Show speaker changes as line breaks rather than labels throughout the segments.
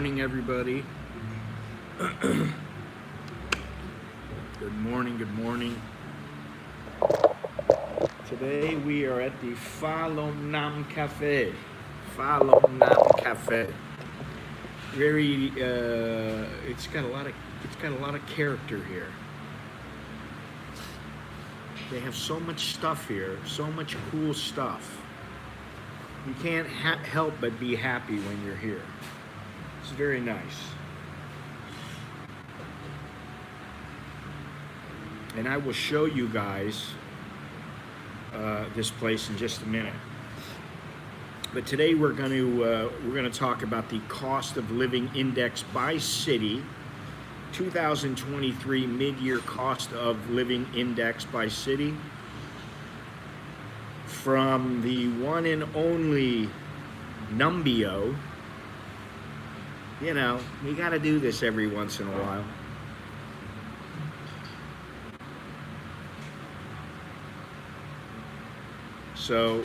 morning, everybody. Good morning, good morning. Today we are at the Falom Nam Cafe. Falom Nam Cafe. Very, it's got a lot of character here. They have so much stuff here, so much cool stuff. You can't help but be happy when you're here. It's very nice. And I will show you guys this place in just a minute. But today we're going to talk about the cost of living index by city, 2023 mid-year cost of living index by city, from the one and only Numbeo. You know, you got to do this every once in a while. So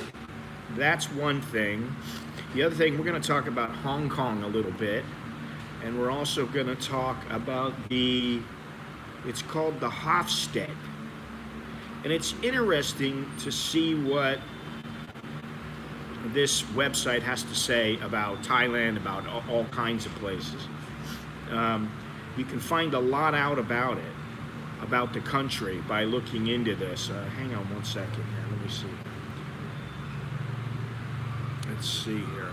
that's one thing. The other thing, we're going to talk about Hong Kong a little bit. And we're also going to talk about it's called the Hofstede. And it's interesting to see what this website has to say about Thailand, about all kinds of places. You can find a lot out about it, about the country, by looking into this. Hang on one second here, let me see. Let's see here.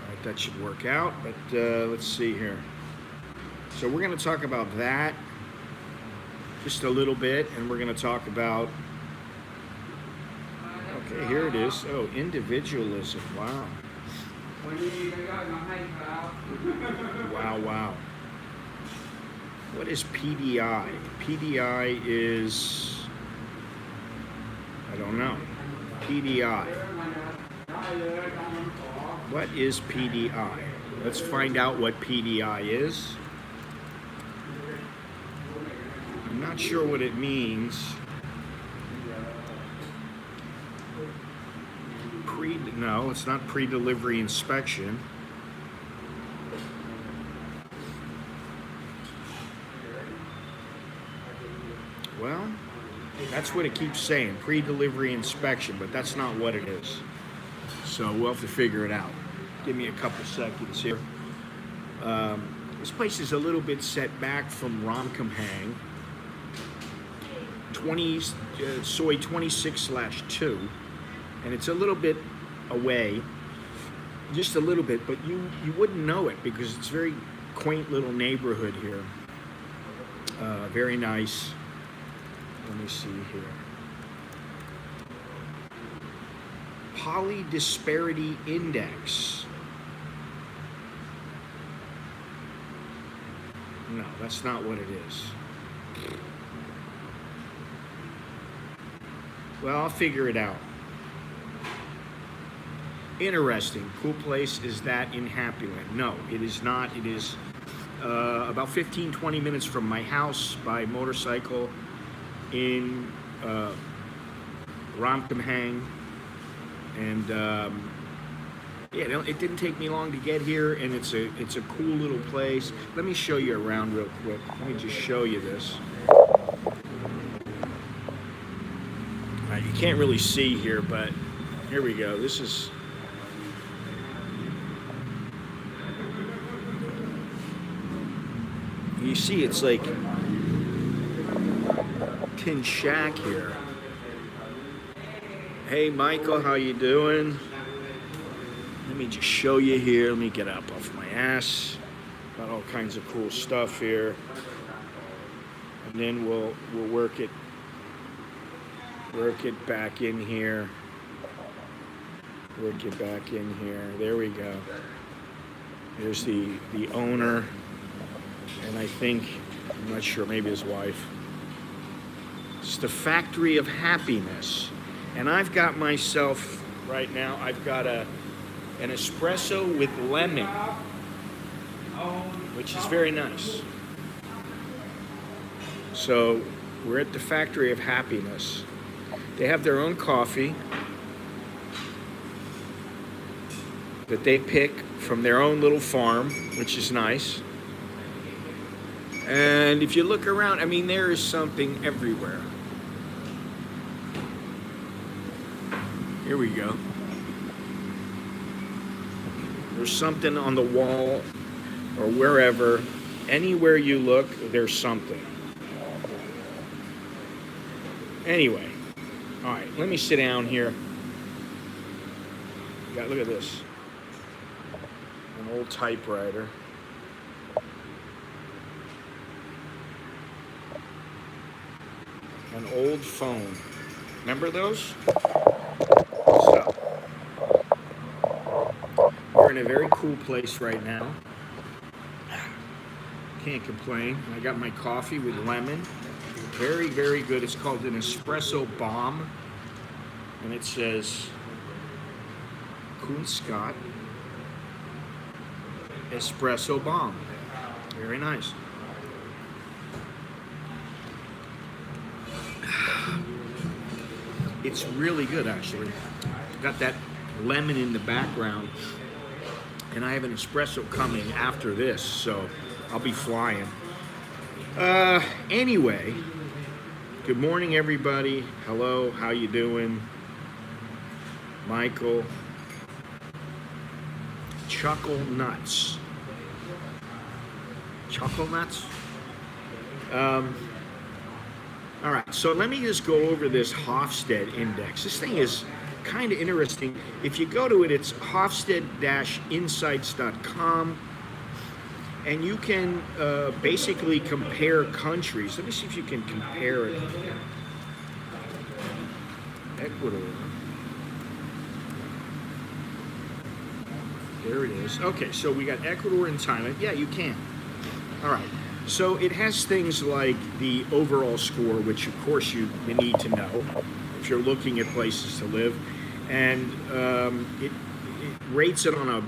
Alright, that should work out, but let's see here. So we're going to talk about that just a little bit, and we're going to talk about, okay, here it is. Oh, individualism. Wow. Wow. What is PDI? PDI is, I don't know. PDI. What is PDI? Let's find out what PDI is. I'm not sure what it means. No, it's not pre-delivery inspection. Well, that's what it keeps saying, pre-delivery inspection, but that's not what it is. So we'll have to figure it out. Give me a couple seconds here. This place is a little bit set back from Ramkhamhaeng. Soi 26/2, and it's a little bit away, just a little bit, but you wouldn't know it because it's a very quaint little neighborhood here. Very nice. Let me see here. Polydisparity Index. No, that's not what it is. Well, I'll figure it out. Interesting. Cool place. Is that in Happyland? No, it is not. It is about 15-20 minutes from my house by motorcycle in Ramkhamhaeng. And yeah, it didn't take me long to get here, and it's a cool little place. Let me show you around real quick. Let me just show you this. You can't really see here, but here we go. This is you see, it's like Tin Shack here. Hey, Michael, how you doing? Let me just show you here. Let me get up off my ass. Got all kinds of cool stuff here, and then we'll work it back in here. Work it back in here. There we go. There's the owner, and I think, I'm not sure, maybe his wife. It's the Factory of Happiness. And I've got myself, right now, I've got an espresso with lemon, which is very nice. So we're at the Factory of Happiness. They have their own coffee that they pick from their own little farm, which is nice. And if you look around, I mean, there is something everywhere. Here we go. There's something on the wall or wherever. Anywhere you look, there's something. Anyway, all right, let me sit down here. Look at this. An old typewriter. An old phone. Remember those? So, we're in a very cool place right now. Can't complain. I got my coffee with lemon. Very, very good. It's called an espresso bomb. And it says Kuhn Scott espresso bomb. Very nice. It's really good, actually. Got that lemon in the background. And I have an espresso coming after this, so I'll be flying. Anyway, good morning, everybody. Hello, how you doing? Michael. Chuckle nuts. Chuckle nuts? All right, so let me just go over this Hofstede index. This thing is kind of interesting. If you go to it, it's hofstede-insights.com, and you can basically compare countries. Let me see if you can compare it. Ecuador. There it is. Okay, so we got Ecuador and Thailand. Yeah, you can. All right. So it has things like the overall score, which of course you need to know if you're looking at places to live. And it rates it on a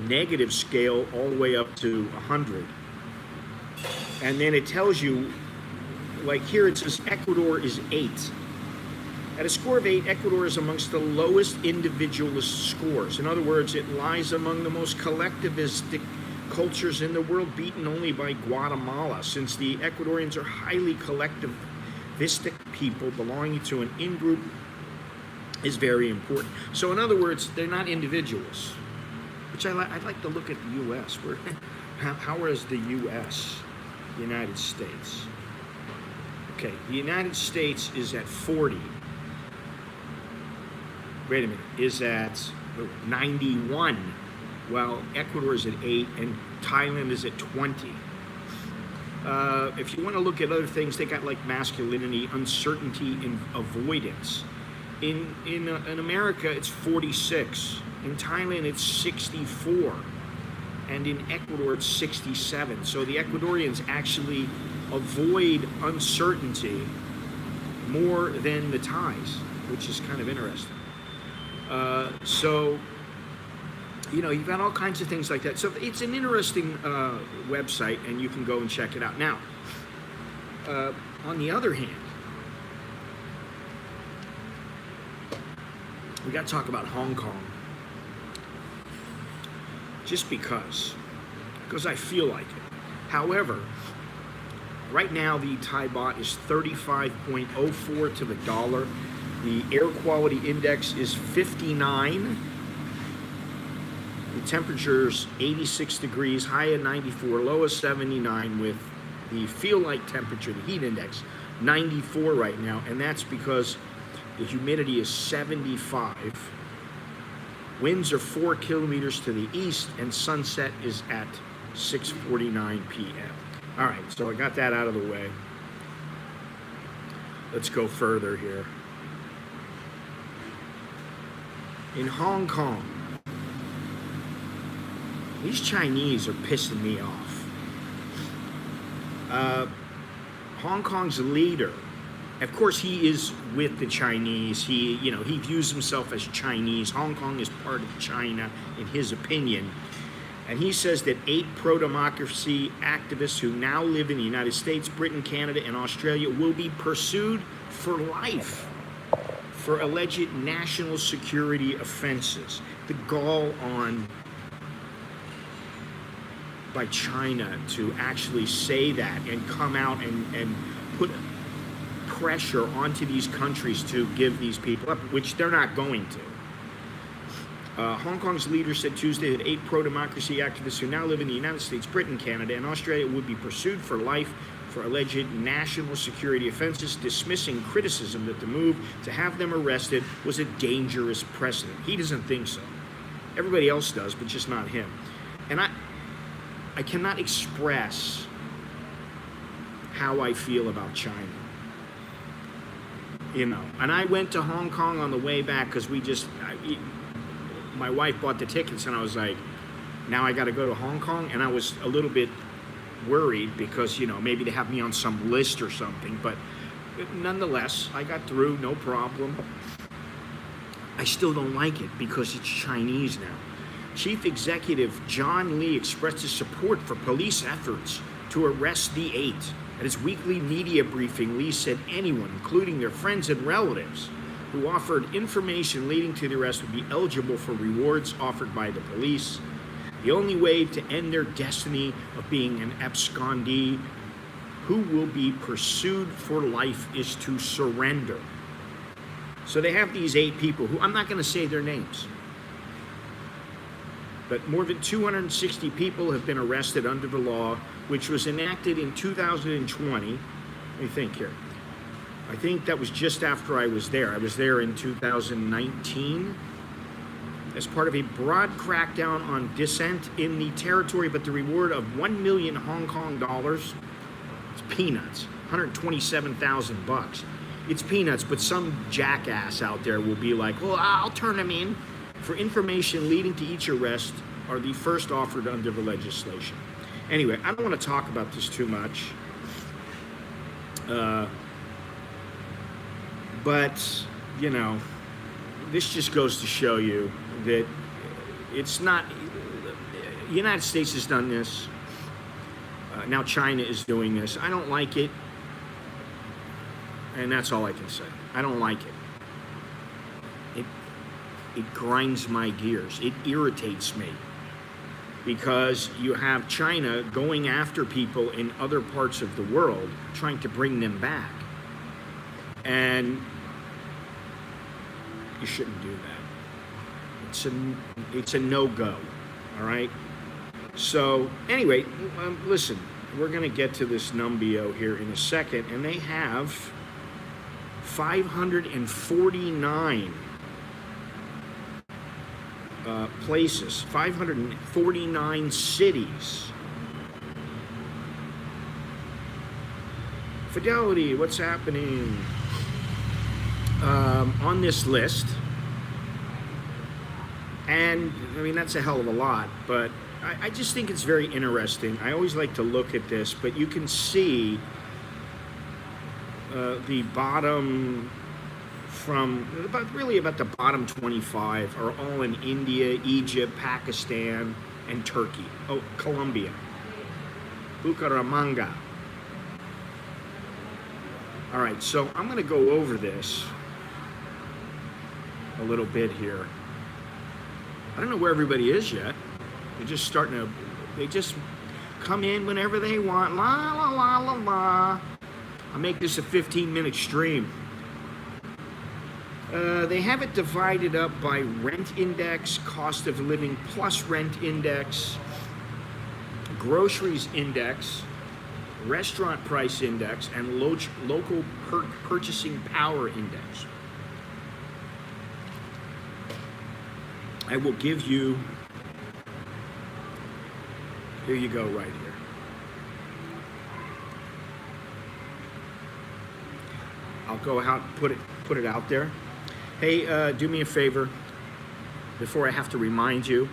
negative scale all the way up to 100. And then it tells you, like here it says Ecuador is 8. At a score of 8, Ecuador is amongst the lowest individualist scores. In other words, it lies among the most collectivistic cultures in the world, beaten only by Guatemala, since the Ecuadorians are highly collectivistic people belonging to an in-group is very important. So in other words, they're not individuals, which I'd like to look at the U.S. How is the U.S., the United States? Okay, the United States is at 40. Wait a minute, is at 91. Well, Ecuador is at 8 and Thailand is at 20. If you want to look at other things, they got like masculinity, uncertainty, and avoidance. In America, it's 46. In Thailand, it's 64. And in Ecuador, it's 67. So the Ecuadorians actually avoid uncertainty more than the Thais, which is kind of interesting. So, you know, you've got all kinds of things like that. So it's an interesting website, and you can go and check it out. Now, on the other hand, we got to talk about Hong Kong. Just because I feel like it. However, right now the Thai baht is 35.04 to the dollar. The air quality index is 59. The temperature's 86 degrees, high of 94, low of 79, with the feel-like temperature, the heat index, 94 right now, and that's because the humidity is 75. Winds are 4 kilometers to the east, and sunset is at 6:49 p.m. All right, so I got that out of the way. Let's go further here. In Hong Kong, these Chinese are pissing me off. Hong Kong's leader, of course, he is with the Chinese. He views himself as Chinese. Hong Kong is part of China, in his opinion. And he says that 8 pro-democracy activists who now live in the United States, Britain, Canada, and Australia will be pursued for life for alleged national security offenses. The gall on by China to actually say that and come out and put pressure onto these countries to give these people up, which they're not going to. Hong Kong's leader said Tuesday that 8 pro-democracy activists who now live in the United States, Britain, Canada, and Australia would be pursued for life for alleged national security offenses, dismissing criticism that the move to have them arrested was a dangerous precedent. He doesn't think so. Everybody else does, but just not him. And I cannot express how I feel about China. You know, and I went to Hong Kong on the way back because my wife bought the tickets, and I was like, now I got to go to Hong Kong, and I was a little bit worried because, you know, maybe they have me on some list or something, but nonetheless, I got through, no problem. I still don't like it because it's Chinese now. Chief Executive John Lee expressed his support for police efforts to arrest the 8. At his weekly media briefing, Lee said anyone, including their friends and relatives, who offered information leading to the arrest would be eligible for rewards offered by the police. The only way to end their destiny of being an abscondee who will be pursued for life is to surrender. So they have these 8 people who, I'm not going to say their names, but more than 260 people have been arrested under the law, which was enacted in 2020. Let me think here. I think that was just after I was there. I was there in 2019 as part of a broad crackdown on dissent in the territory, but the reward of 1 million Hong Kong dollars, it's peanuts, 127,000 bucks. It's peanuts, but some jackass out there will be like, well, I'll turn them in. For information leading to each arrest are the first offered under the legislation. Anyway, I don't want to talk about this too much. But, you know, this just goes to show you that it's not, the United States has done this. Now China is doing this. I don't like it. And that's all I can say. I don't like it. It grinds my gears. It irritates me because you have China going after people in other parts of the world, trying to bring them back. And you shouldn't do that. It's a no-go, all right? So anyway, listen, we're going to get to this Numbeo here in a second, and they have 549 places, 549 cities. Fidelity, what's happening on this list? And I mean, that's a hell of a lot, but I just think it's very interesting. I always like to look at this, but you can see the bottom from about the bottom 25 are all in India, Egypt, Pakistan, and Turkey. Oh, Colombia. Bucaramanga. All right, so I'm going to go over this a little bit here. I don't know where everybody is yet. They're just starting to, they just come in whenever they want. La, la, la, la, la. I'll make this a 15-minute stream. They have it divided up by rent index, cost of living plus rent index, groceries index, restaurant price index, and local purchasing power index. I will give you, here you go right here. I'll go out, put it out there. Hey, do me a favor, before I have to remind you,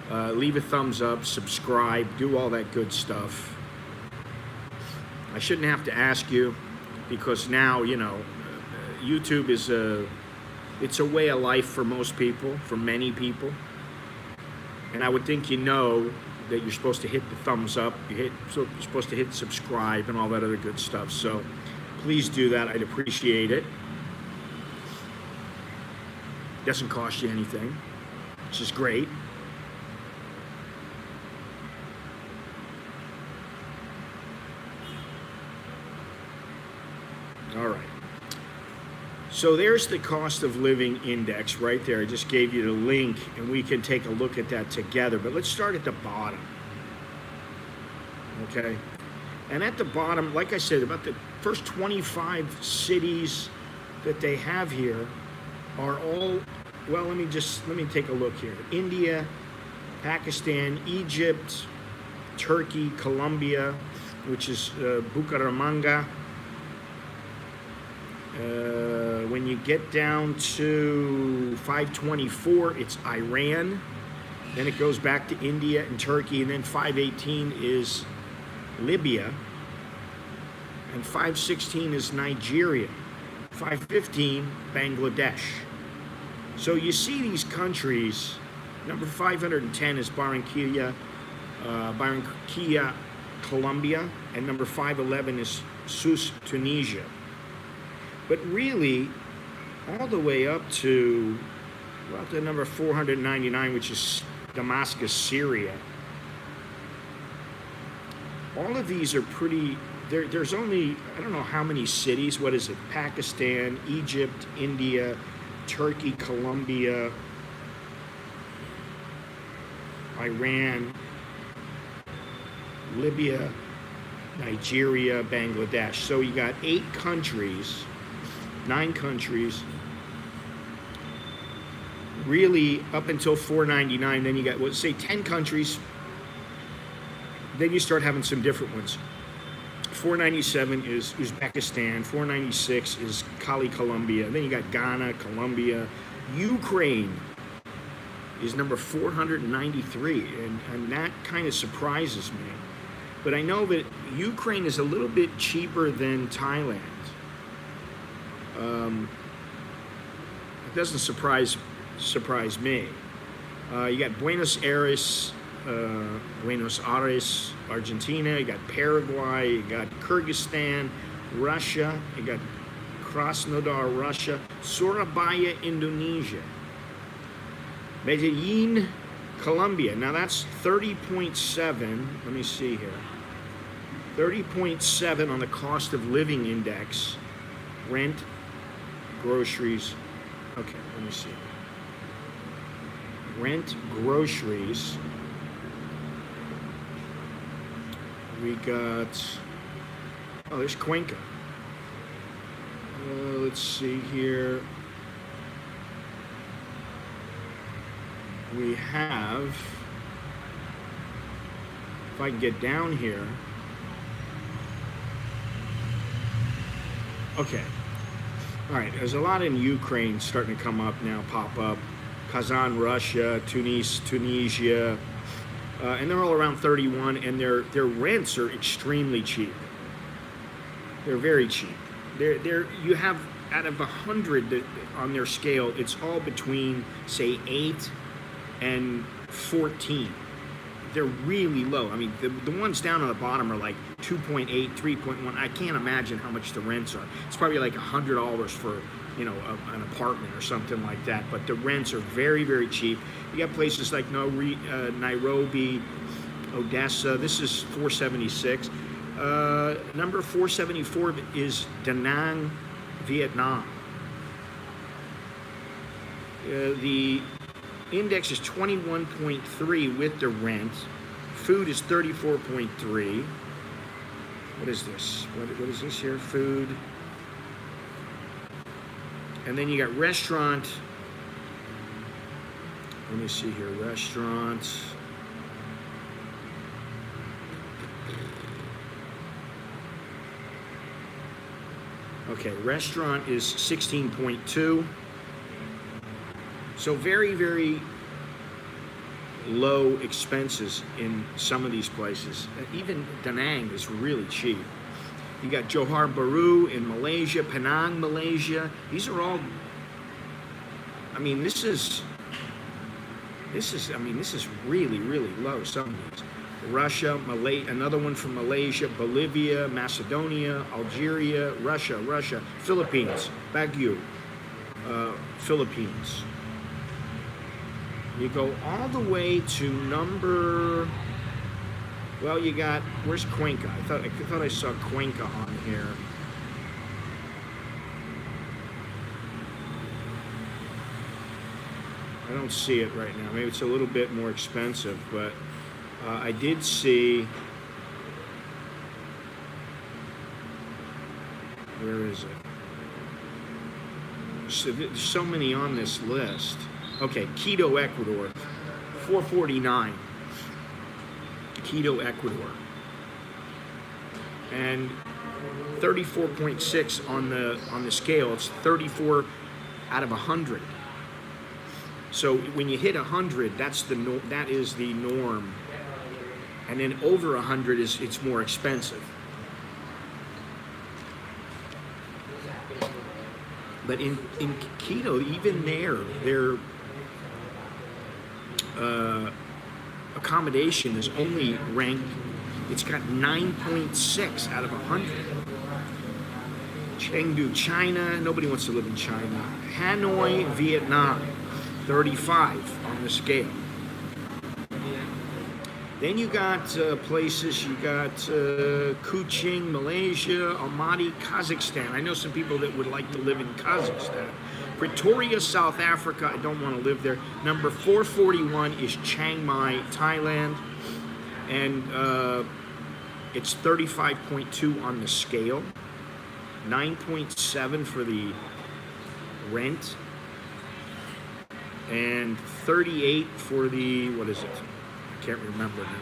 leave a thumbs up, subscribe, do all that good stuff. I shouldn't have to ask you, because now, you know, YouTube is it's a way of life for most people, for many people. And I would think you know that you're supposed to hit the thumbs up, you're supposed to hit subscribe and all that other good stuff. So please do that, I'd appreciate it. Doesn't cost you anything, which is great. All right. So there's the cost of living index right there. I just gave you the link, and we can take a look at that together. But let's start at the bottom. Okay? And at the bottom, like I said, about the first 25 cities that they have here are all, well, let me take a look here. India, Pakistan, Egypt, Turkey, Colombia, which is Bucaramanga. When you get down to 524, it's Iran. Then it goes back to India and Turkey, and then 518 is Libya, and 516 is Nigeria, 515 Bangladesh. So you see these countries. Number 510 is Barranquilla, Colombia, and number 511 is Sousse, Tunisia. But really, all the way up to, well, the number 499, which is Damascus, Syria. All of these are pretty, there's only, I don't know how many cities, what is it, Pakistan, Egypt, India, Turkey, Colombia, Iran, Libya, Nigeria, Bangladesh. So you got 9 countries, really up until 499. Then you got, well, say 10 countries. Then you start having some different ones. 497 is Uzbekistan. 496 is Colombia. Then you got Ghana, Colombia. Ukraine is number 493, and that kind of surprises me. But I know that Ukraine is a little bit cheaper than Thailand. It doesn't surprise me. You got Buenos Aires, Argentina. You got Paraguay. You got Kyrgyzstan, Russia. You got Krasnodar, Russia. Surabaya, Indonesia. Medellin, Colombia. Now that's 30.7. Let me see here. 30.7 on the cost of living index. Rent, groceries. Okay, let me see. Rent, groceries. We got, oh, there's Cuenca. Let's see here. We have, if I can get down here. Okay. All right, there's a lot in Ukraine starting to come up now, pop up. Kazan, Russia, Tunisia, and they're all around 31, and their rents are extremely cheap. They're very cheap. You have, out of 100 on their scale, it's all between, say, 8 and 14. They're really low. I mean, the ones down on the bottom are like 2.8, 3.1. I can't imagine how much the rents are. It's probably like $100 for, you know, an apartment or something like that. But the rents are very, very cheap. You got places like Nairobi, Odessa. This is 476. Number 474 is Da Nang, Vietnam. The index is 21.3 with the rent. Food is 34.3. What is this? What is this here? Food. And then you got restaurant. Let me see here. Restaurants. Okay, restaurant is 16.2. So very, very low expenses in some of these places. Even Da Nang is really cheap. You got Johor Bahru in Malaysia, Penang, Malaysia. These are all, I mean, this is really, really low, some of these. Russia, another one from Malaysia, Bolivia, Macedonia, Algeria, Russia, Philippines, Baguio, Philippines. You go all the way to number. Well, you got. Where's Cuenca? I thought I saw Cuenca on here. I don't see it right now. Maybe it's a little bit more expensive, but I did see. Where is it? So there's so many on this list. Okay, Quito, Ecuador, 449. Quito, Ecuador, and 34.6 on the scale. It's 34 out of 100. So when you hit 100, that is the norm, and then over 100 it's more expensive. But in Quito, even their accommodation is only ranked. It's got 9.6 out of 100. Chengdu, China. Nobody wants to live in China. Hanoi, Vietnam, 35 on the scale. Then you got places, you got Kuching, Malaysia, Almaty, Kazakhstan. I know some people that would like to live in Kazakhstan. Pretoria, South Africa, I don't want to live there. Number 441 is Chiang Mai, Thailand. And it's 35.2 on the scale. 9.7 for the rent. And 38 for the, what is it? Can't remember now.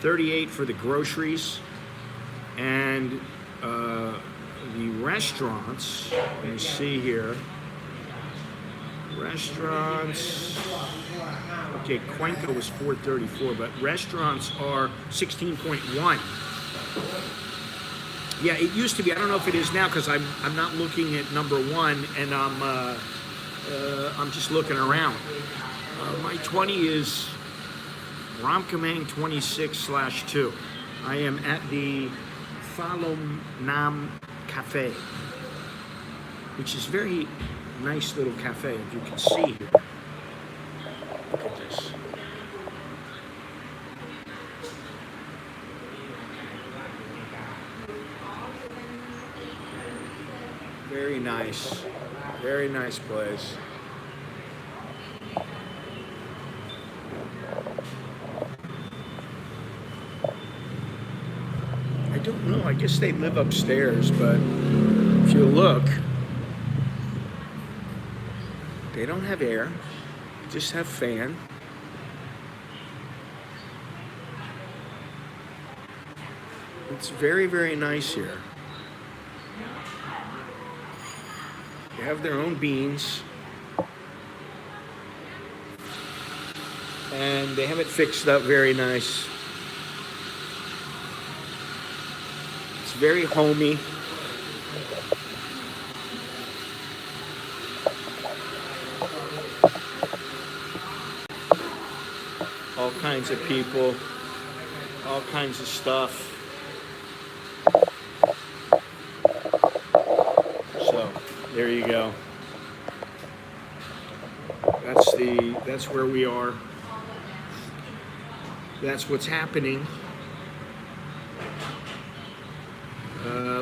38 for the groceries, and the restaurants. Let me see here. Restaurants. Okay, Cuenca was 434, but restaurants are 16.1. Yeah, it used to be. I don't know if it is now because I'm not looking at number one, and I'm just looking around. My 20 is Ramkamang 26/2. I am at the Falom Nam Cafe, which is very nice little cafe, if you can see here. Look at this. Very nice. Very nice place. I don't know. I guess they live upstairs, but if you look, they don't have air. They just have fan. It's very, very nice here. They have their own beans. And they have it fixed up very nice. It's very homey. All kinds of people, all kinds of stuff. So, there you go. That's where we are. That's what's happening.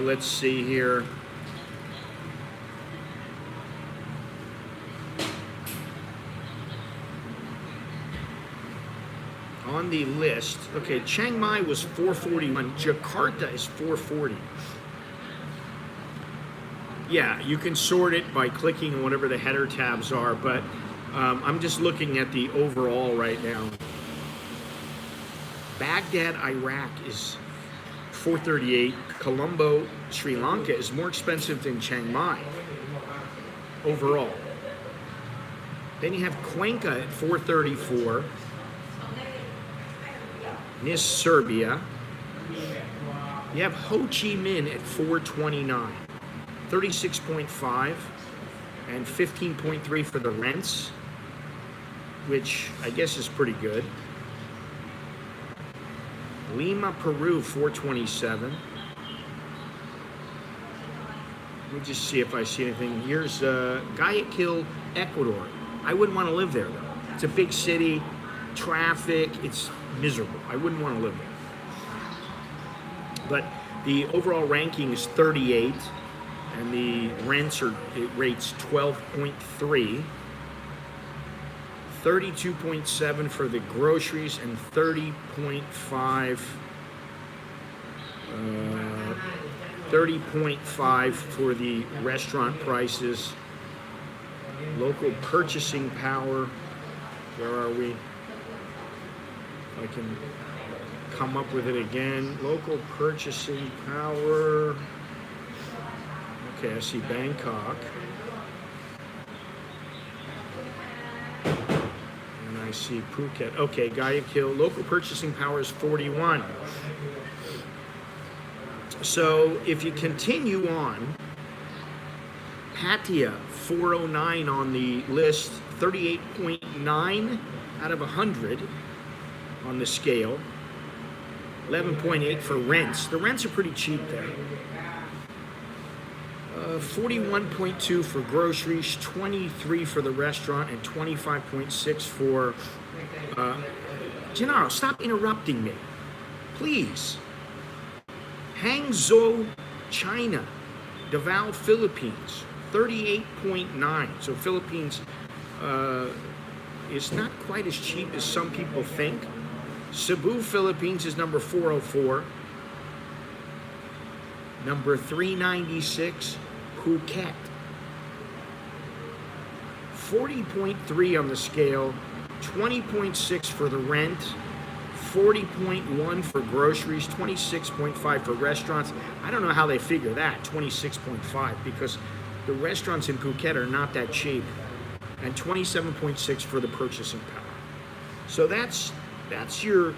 Let's see here. On the list, okay, Chiang Mai was 441. Jakarta is 440. Yeah, you can sort it by clicking on whatever the header tabs are, but I'm just looking at the overall right now. Baghdad, Iraq is 438. Colombo, Sri Lanka is more expensive than Chiang Mai overall. Then you have Cuenca at 434. Nis, Serbia. You have Ho Chi Minh at 429. 36.5 and 15.3 for the rents, which I guess is pretty good. Lima, Peru, 427. Let me just see if I see anything. Here's Guayaquil, Ecuador. I wouldn't want to live there though. It's a big city, traffic, it's miserable. I wouldn't want to live there. But the overall ranking is 38, and the rents are, it rates 12.3, 32.7 for the groceries, and 30.5 for the restaurant prices. Local purchasing power, where are we? If I can come up with it again. Local purchasing power. Okay, I see Bangkok. And I see Phuket. Okay, Guayaquil. Local purchasing power is 41. So if you continue on, Pattaya, 409 on the list, 38.9 out of 100 on the scale, 11.8 for rents. The rents are pretty cheap there. 41.2 for groceries, 23 for the restaurant, and 25.6 for... Gennaro, stop interrupting me, please. Hangzhou, China. Davao, Philippines, 38.9. So Philippines is not quite as cheap as some people think. Cebu, Philippines is number 404. Number 396, Phuket. 40.3 on the scale, 20.6 for the rent, 40.1 for groceries, 26.5 for restaurants. I don't know how they figure that, 26.5, because the restaurants in Phuket are not that cheap. And 27.6 for the purchasing power. So that's your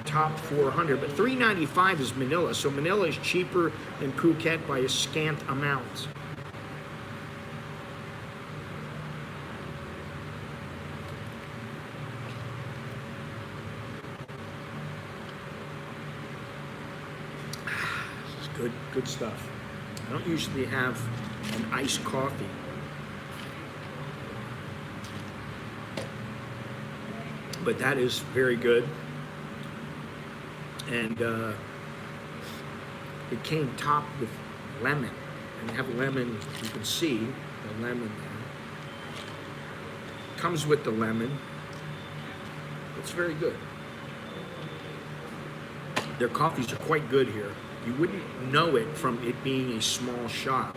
top 400. But 395 is Manila. So Manila is cheaper than Phuket by a scant amount. Good stuff. I don't usually have an iced coffee. But that is very good. And it came topped with lemon. And have lemon, you can see the lemon there. Comes with the lemon. It's very good. Their coffees are quite good here. You wouldn't know it from it being a small shop.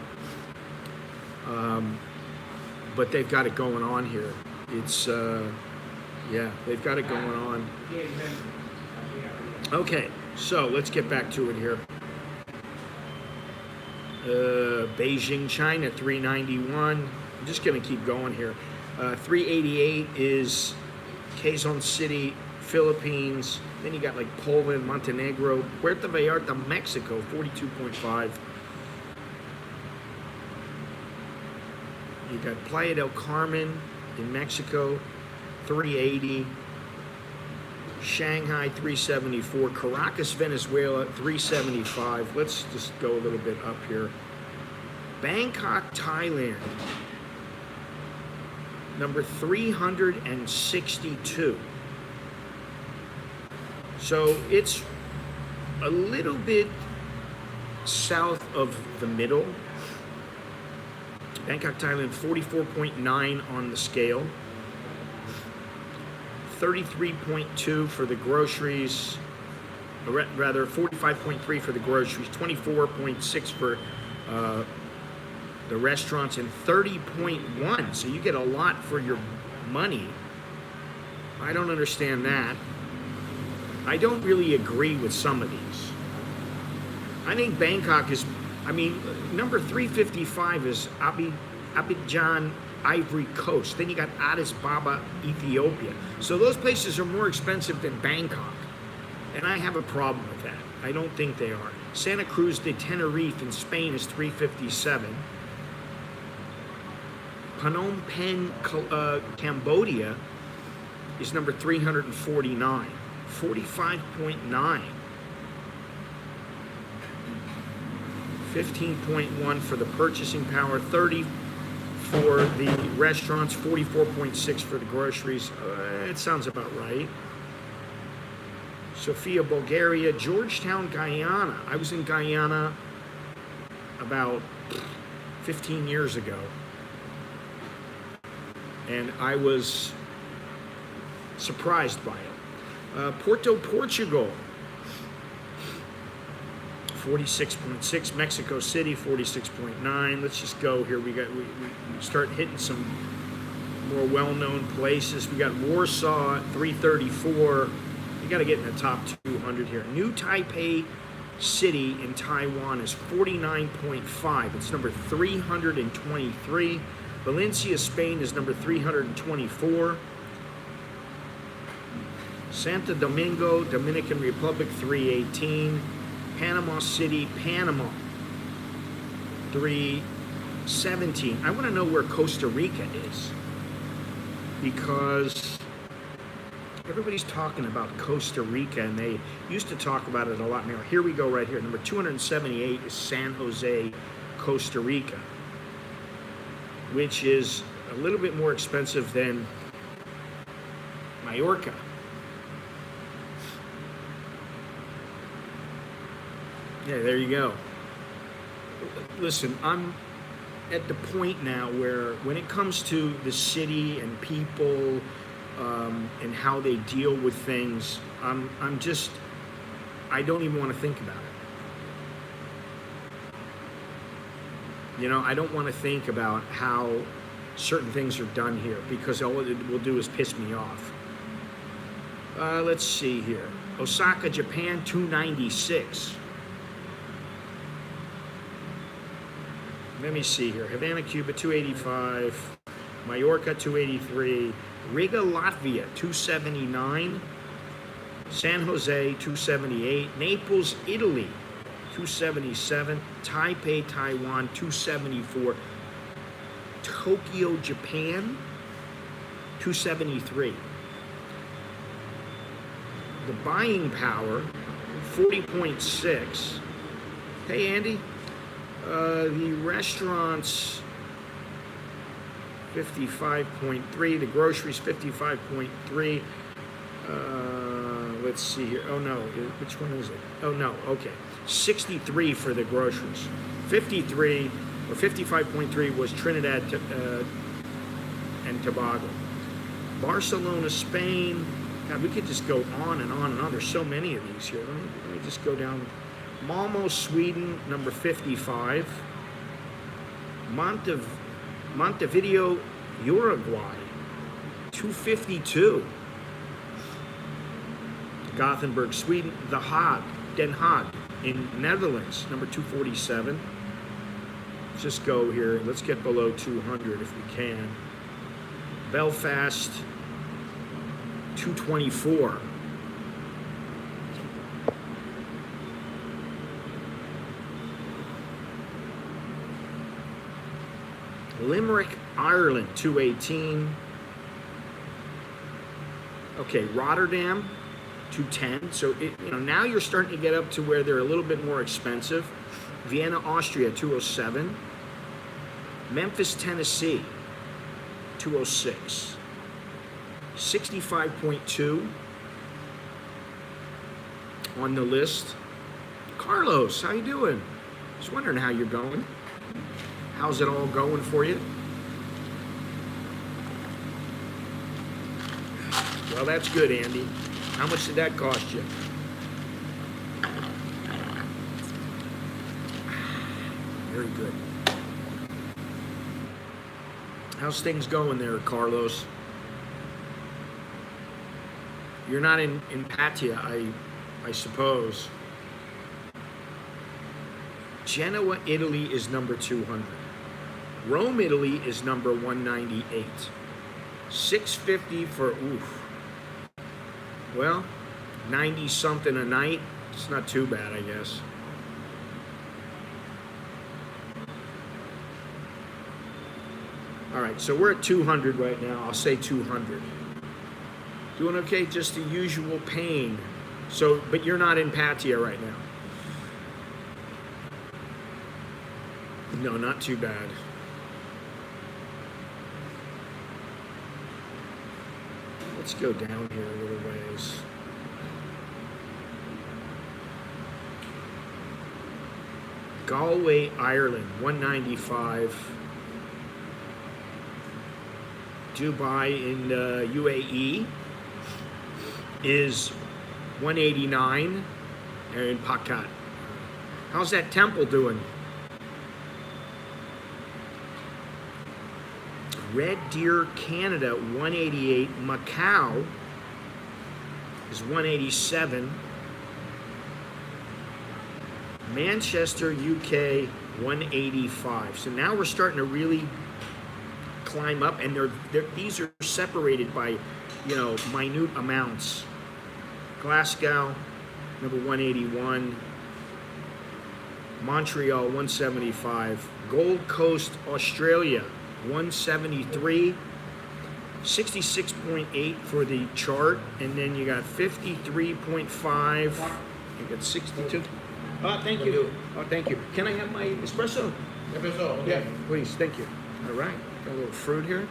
But they've got it going on here. It's, yeah, they've got it going on. Okay, so let's get back to it here. Beijing, China, 391. I'm just going to keep going here. 388 is Quezon City, Philippines. Then you got like Poland, Montenegro, Puerto Vallarta, Mexico, 42.5. You got Playa del Carmen in Mexico, 380. Shanghai, 374. Caracas, Venezuela, 375. Let's just go a little bit up here. Bangkok, Thailand, number 362. So it's a little bit south of the middle. Bangkok, Thailand, 44.9 on the scale. 33.2 for the groceries, or rather 45.3 for the groceries, 24.6 for the restaurants, and 30.1. So you get a lot for your money. I don't understand that. I don't really agree with some of these. I think Bangkok is, I mean, number 355 is Abidjan, Ivory Coast. Then you got Addis Ababa, Ethiopia. So those places are more expensive than Bangkok. And I have a problem with that. I don't think they are. Santa Cruz de Tenerife in Spain is 357. Phnom Penh, Cambodia is number 349. 45.9. 15.1 for the purchasing power. 30 for the restaurants, 44.6 for the groceries. It sounds about right. Sofia, Bulgaria, Georgetown, Guyana. I was in Guyana about 15 years ago, and I was surprised by it. Porto, Portugal, 46.6. Mexico City, 46.9. Let's just go here. We start hitting some more well-known places. We got Warsaw at 334. We got to get in the top 200 here. New Taipei City in Taiwan is 49.5. It's number 323. Valencia, Spain is number 324. Santo Domingo, Dominican Republic, 318. Panama City, Panama, 317. I want to know where Costa Rica is, because everybody's talking about Costa Rica, and they used to talk about it a lot more. Here we go right here. Number 278 is San Jose, Costa Rica, which is a little bit more expensive than Mallorca. Yeah, there you go. Listen, I'm at the point now where when it comes to the city and people and how they deal with things, I don't even want to think about it. You know, I don't want to think about how certain things are done here, because all it will do is piss me off. Let's see here. Osaka, Japan, 296. Let me see here. Havana, Cuba, 285. Mallorca, 283. Riga, Latvia, 279. San Jose, 278. Naples, Italy, 277. Taipei, Taiwan, 274. Tokyo, Japan, 273. The buying power, 40.6. Hey, Andy. The restaurants, 55.3. The groceries, 55.3. Let's see here. Oh no, which one is it? Oh no, okay. 63 for the groceries. 53 or 55.3 was Trinidad and Tobago. Barcelona, Spain. God, we could just go on and on and on. There's so many of these here. Let me just go down. Malmo, Sweden, number 55. Montevideo, Uruguay, 252. Gothenburg, Sweden. Den Haag in Netherlands, number 247. Let's just go here. Let's get below 200 if we can. Belfast, 224. Limerick, Ireland, 218. Okay, Rotterdam, 210. So now you're starting to get up to where they're a little bit more expensive. Vienna, Austria, 207. Memphis, Tennessee, 206. 65.2 on the list. Carlos, how you doing? Just wondering how you're going. How's it all going for you? Well, that's good, Andy. How much did that cost you? Very good. How's things going there, Carlos? You're not in Patia, I suppose. Genoa, Italy is number 200. Rome, Italy is number 198. 650 for, oof. Well, 90 something a night. It's not too bad, I guess. All right, so we're at 200 right now. I'll say 200. Doing okay, just the usual pain. So, but you're not in Patia right now. No, not too bad. Let's go down here a little ways. Galway, Ireland, 195. Dubai in UAE is 189. They're in Pakat. How's that temple doing? Red Deer, Canada, 188. Macau is 187. Manchester, UK, 185. So now we're starting to really climb up, and these are separated by, minute amounts. Glasgow, number 181. Montreal, 175. Gold Coast, Australia, 173. 66.8 for the chart, and then you got 53.5. You got 62. Oh, thank you. Oh, thank you. Can I have my espresso?
Espresso, okay.
Yeah, please. Thank you. All right. Got a little fruit here.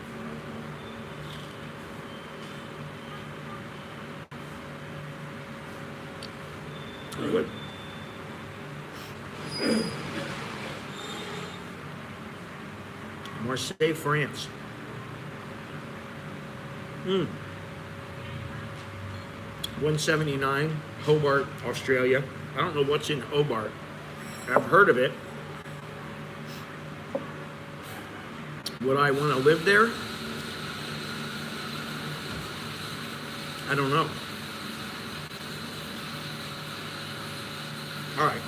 Good. Marseille, France. 179. Hobart, Australia. I don't know what's in Hobart. I've heard of it. Would I want to live there? I don't know. All right.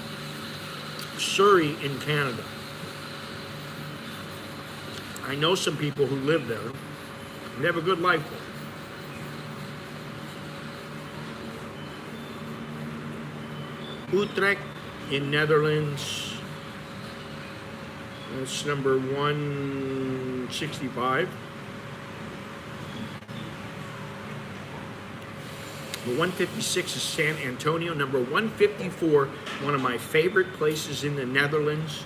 Surrey in Canada. I know some people who live there. They have a good life there. Utrecht in Netherlands. That's number 165. Number 156 is San Antonio. Number 154, one of my favorite places in the Netherlands.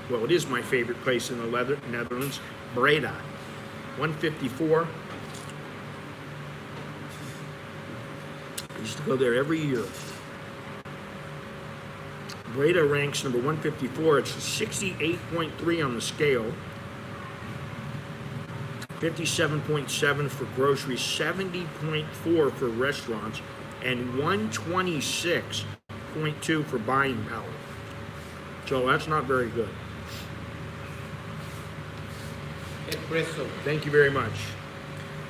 Well, it is my favorite place in the Netherlands. Breda, 154. I used to go there every year. Breda ranks number 154. It's 68.3 on the scale. 57.7 for groceries, 70.4 for restaurants, and 126.2 for buying power. So that's not very good.
Espresso.
Thank you very much.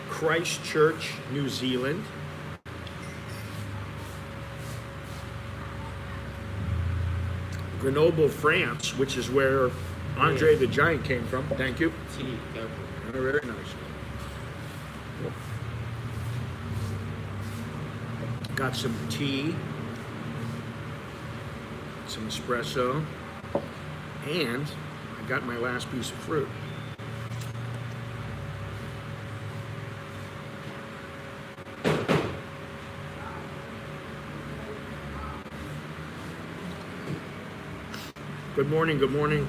Christchurch, New Zealand. Grenoble, France, which is where Andre the Giant came from. Thank you.
Sí, claro.
Very nice. Got some tea, some espresso, and I got my last piece of fruit. Good morning, good morning.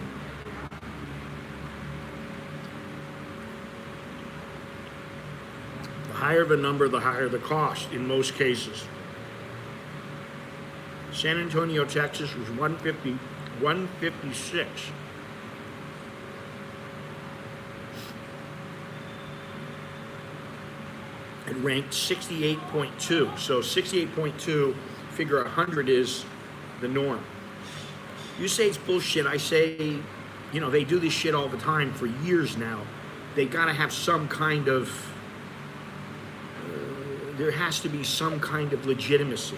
The higher the number, the higher the cost in most cases. San Antonio, Texas was 156. It ranked 68.2. So 68.2, figure 100 is the norm. You say it's bullshit. I say, they do this shit all the time for years now. They gotta have some kind of, there has to be some kind of legitimacy.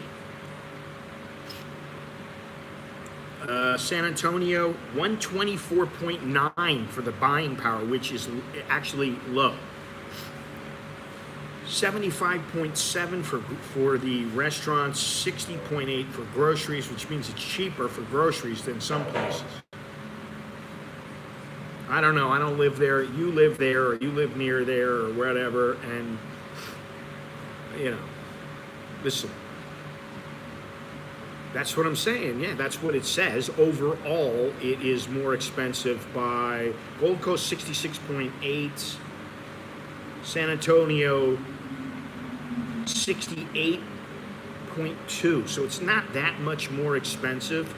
San Antonio, 124.9 for the buying power, which is actually low. 75.7 for the restaurants, 60.8 for groceries, which means it's cheaper for groceries than some places. I don't know. I don't live there. You live there, or you live near there, or whatever. And, listen. That's what I'm saying. Yeah, that's what it says. Overall, it is more expensive by Gold Coast, 66.8. San Antonio, $68.2. So it's not that much more expensive.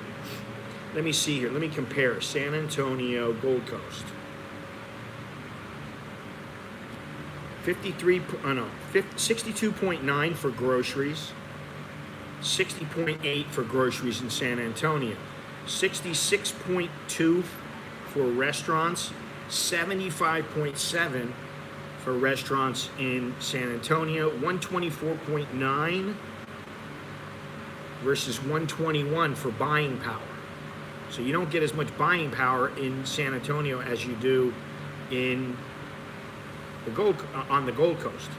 Let me see here. Let me compare San Antonio, Gold Coast. 62.9 for groceries. 60.8 for groceries in San Antonio. 66.2 for restaurants. 75.7 for restaurants in San Antonio. 124.9 versus 121 for buying power. So you don't get as much buying power in San Antonio as you do in on the Gold Coast.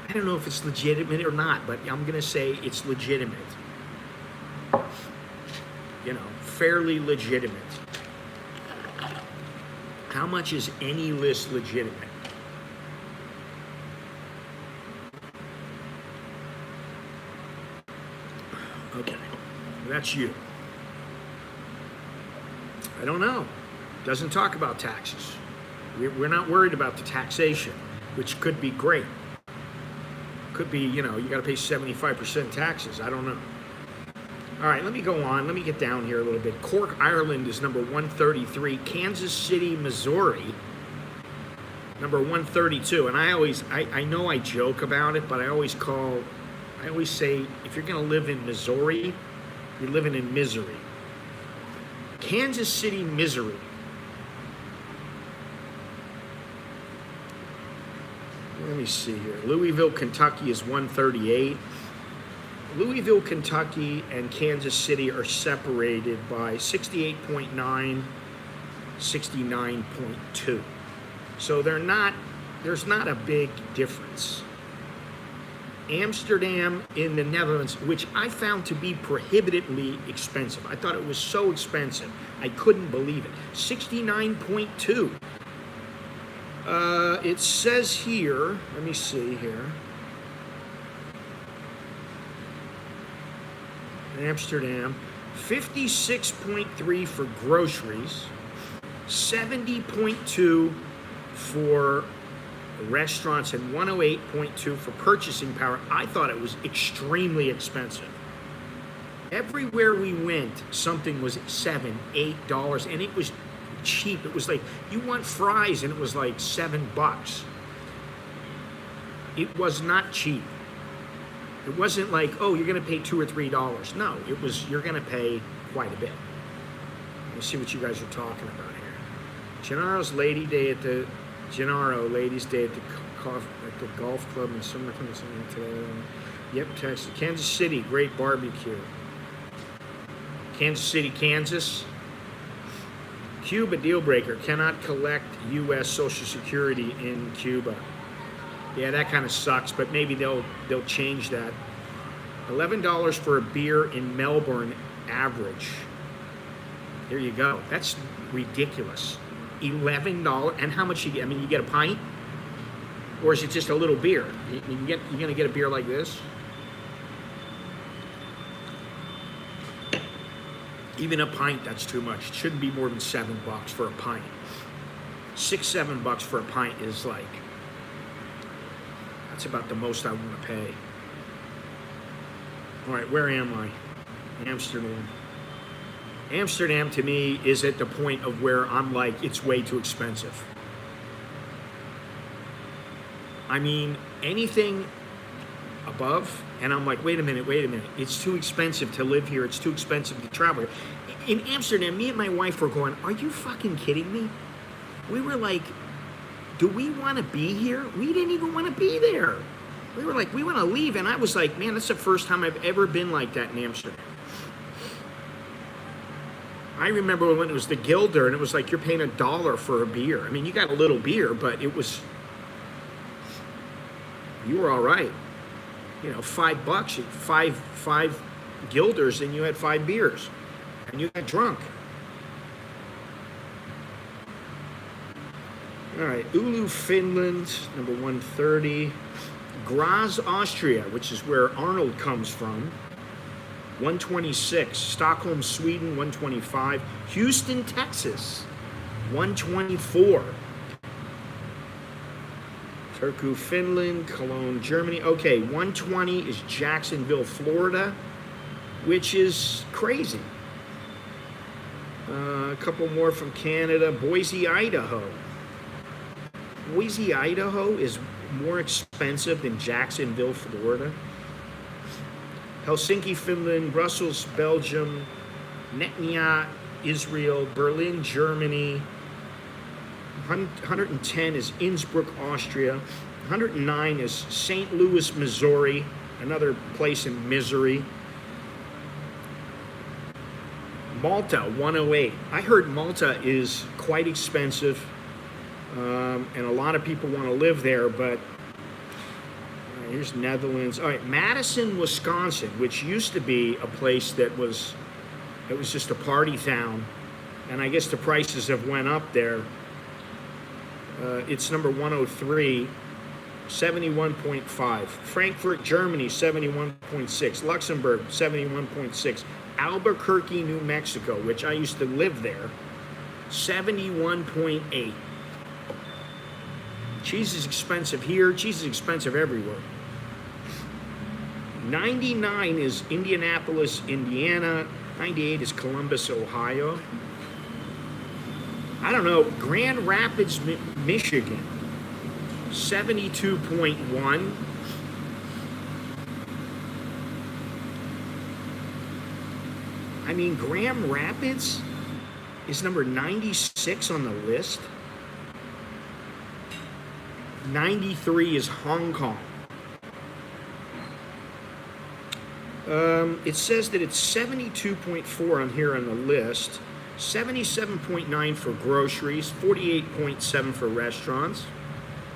I don't know if it's legitimate or not, but I'm gonna say it's legitimate. You know, fairly legitimate. How much is any list legitimate? Okay, that's you. I don't know. Doesn't talk about taxes. We're not worried about the taxation, which could be great. Could be, you know, you got to pay 75% taxes. I don't know. All right, let me go on. Let me get down here a little bit. Cork, Ireland is number 133. Kansas City, Missouri, number 132. And I know I joke about it, but I always say, if you're going to live in Missouri, you're living in misery. Kansas City, Missouri. Let me see here. Louisville, Kentucky is 138. Louisville, Kentucky and Kansas City are separated by 68.9, 69.2. So there's not a big difference. Amsterdam in the Netherlands, which I found to be prohibitively expensive. I thought it was so expensive. I couldn't believe it. 69.2. It says here, let me see here. Amsterdam, 56.3 for groceries, 70.2 for restaurants, and 108.2 for purchasing power. I thought it was extremely expensive. Everywhere we went, something was $7, $8, and it was cheap. It was like, you want fries, and it was like $7. It was not cheap. It wasn't like, oh, you're going to pay $2 or $3. No, it was, you're going to pay quite a bit. Let me see what you guys are talking about here. Gennaro's Ladies' Day at the golf club in Somerton today. Yep, Texas. Kansas City, great barbecue. Kansas City, Kansas. Cuba, deal breaker. Cannot collect U.S. Social Security in Cuba. Yeah, that kind of sucks, but maybe they'll change that. $11 for a beer in Melbourne, average. There you go. That's ridiculous. $11, and how much you get? I mean, you get a pint, or is it just a little beer? You're gonna get a beer like this. Even a pint, that's too much. It shouldn't be more than $7 for a pint. $6, $7 for a pint is like, that's about the most I want to pay. All right, where am I? Amsterdam. Amsterdam to me is at the point of where I'm like, it's way too expensive. I mean, anything above, and I'm like, wait a minute, it's too expensive to live here, it's too expensive to travel here. In Amsterdam, me and my wife were going, are you fucking kidding me? We were like, do we want to be here? We didn't even want to be there. We were like, we want to leave, and I was like, man, that's the first time I've ever been like that in Amsterdam. I remember when it was the Gilder, and it was like you're paying $1 for a beer. I mean, you got a little beer, but it was, you were all right. You know, $5, five Gilders, and you had 5 beers, and you got drunk. All right, Oulu, Finland, number 130. Graz, Austria, which is where Arnold comes from, 126. Stockholm, Sweden, 125. Houston, Texas, 124. Turku, Finland, Cologne, Germany. Okay, 120 is Jacksonville, Florida, which is crazy. A couple more from Canada. Boise, Idaho. Boise, Idaho is more expensive than Jacksonville, Florida. Helsinki, Finland, Brussels, Belgium, Netanya, Israel, Berlin, Germany. 110 is Innsbruck, Austria. 109 is St. Louis, Missouri, another place in misery. Malta, 108. I heard Malta is quite expensive, and a lot of people want to live there, but here's Netherlands. All right, Madison, Wisconsin, which used to be a place that was just a party town, and I guess the prices have went up there. It's number 103, 71.5. Frankfurt, Germany, 71.6. Luxembourg, 71.6. Albuquerque, New Mexico, which I used to live there, 71.8. Cheese is expensive here. Cheese is expensive everywhere. 99 is Indianapolis, Indiana. 98 is Columbus, Ohio. I don't know, Grand Rapids, Michigan, 72.1. I mean, Grand Rapids is number 96 on the list. 93 is Hong Kong. It says that it's 72.4 on here on the list. 77.9 for groceries, 48.7 for restaurants,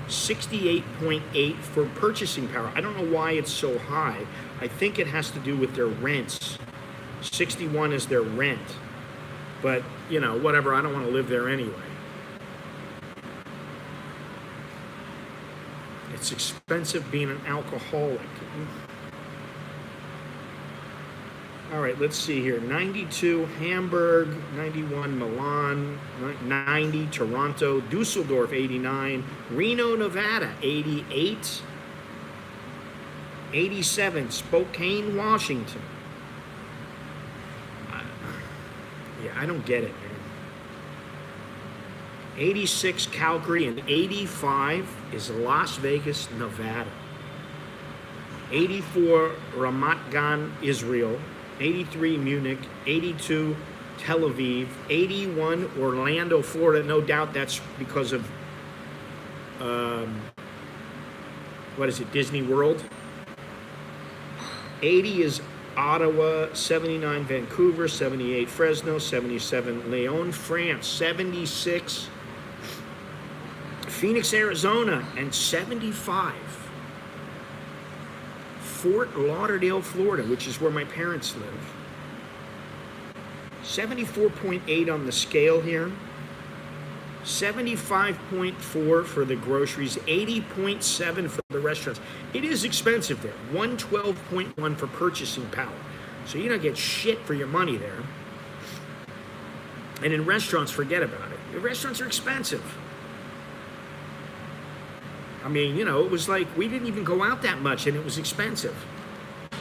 68.8 for purchasing power. I don't know why it's so high. I think it has to do with their rents. 61 is their rent. But, you know, whatever, I don't want to live there anyway. It's expensive being an alcoholic. All right, let's see here. 92, Hamburg. 91, Milan. 90, Toronto. Dusseldorf, 89. Reno, Nevada, 88. 87, Spokane, Washington. Yeah, I don't get it, man. 86, Calgary, and 85 is Las Vegas, Nevada. 84, Ramat Gan, Israel. 83, Munich. 82, Tel Aviv. 81, Orlando, Florida. No doubt that's because of, what is it, Disney World? 80 is Ottawa. 79, Vancouver. 78, Fresno. 77, Lyon, France. 76, Phoenix, Arizona. And 75, Fort Lauderdale, Florida, which is where my parents live. 74.8 on the scale here. 75.4 for the groceries. 80.7 for the restaurants. It is expensive there. 112.1 for purchasing power. So you don't get shit for your money there. And in restaurants, forget about it. The restaurants are expensive. I mean, you know, it was like we didn't even go out that much and it was expensive. I'm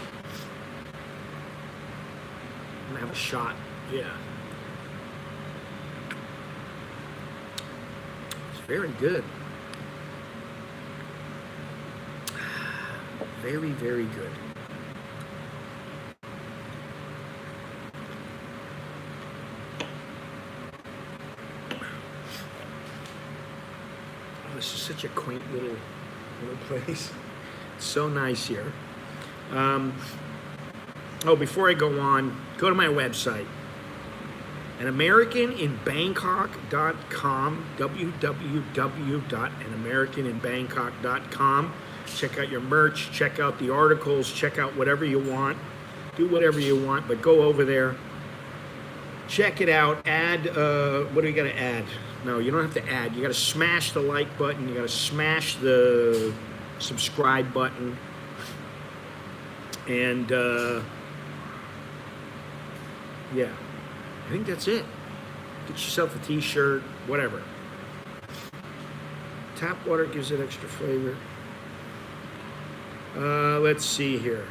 gonna have a shot. Yeah. It's very good. Very, very good. This is such a quaint little place. It's so nice here. Before I go on, go to my website. AnAmericanInBangkok.com, www.AnAmericanInBangkok.com. Check out your merch, check out the articles, check out whatever you want. Do whatever you want, but go over there. Check it out. Add, what do you got to add? No, you don't have to add. You got to smash the like button. You got to smash the subscribe button. And, yeah, I think that's it. Get yourself a t-shirt, whatever. Tap water gives it extra flavor. Let's see here.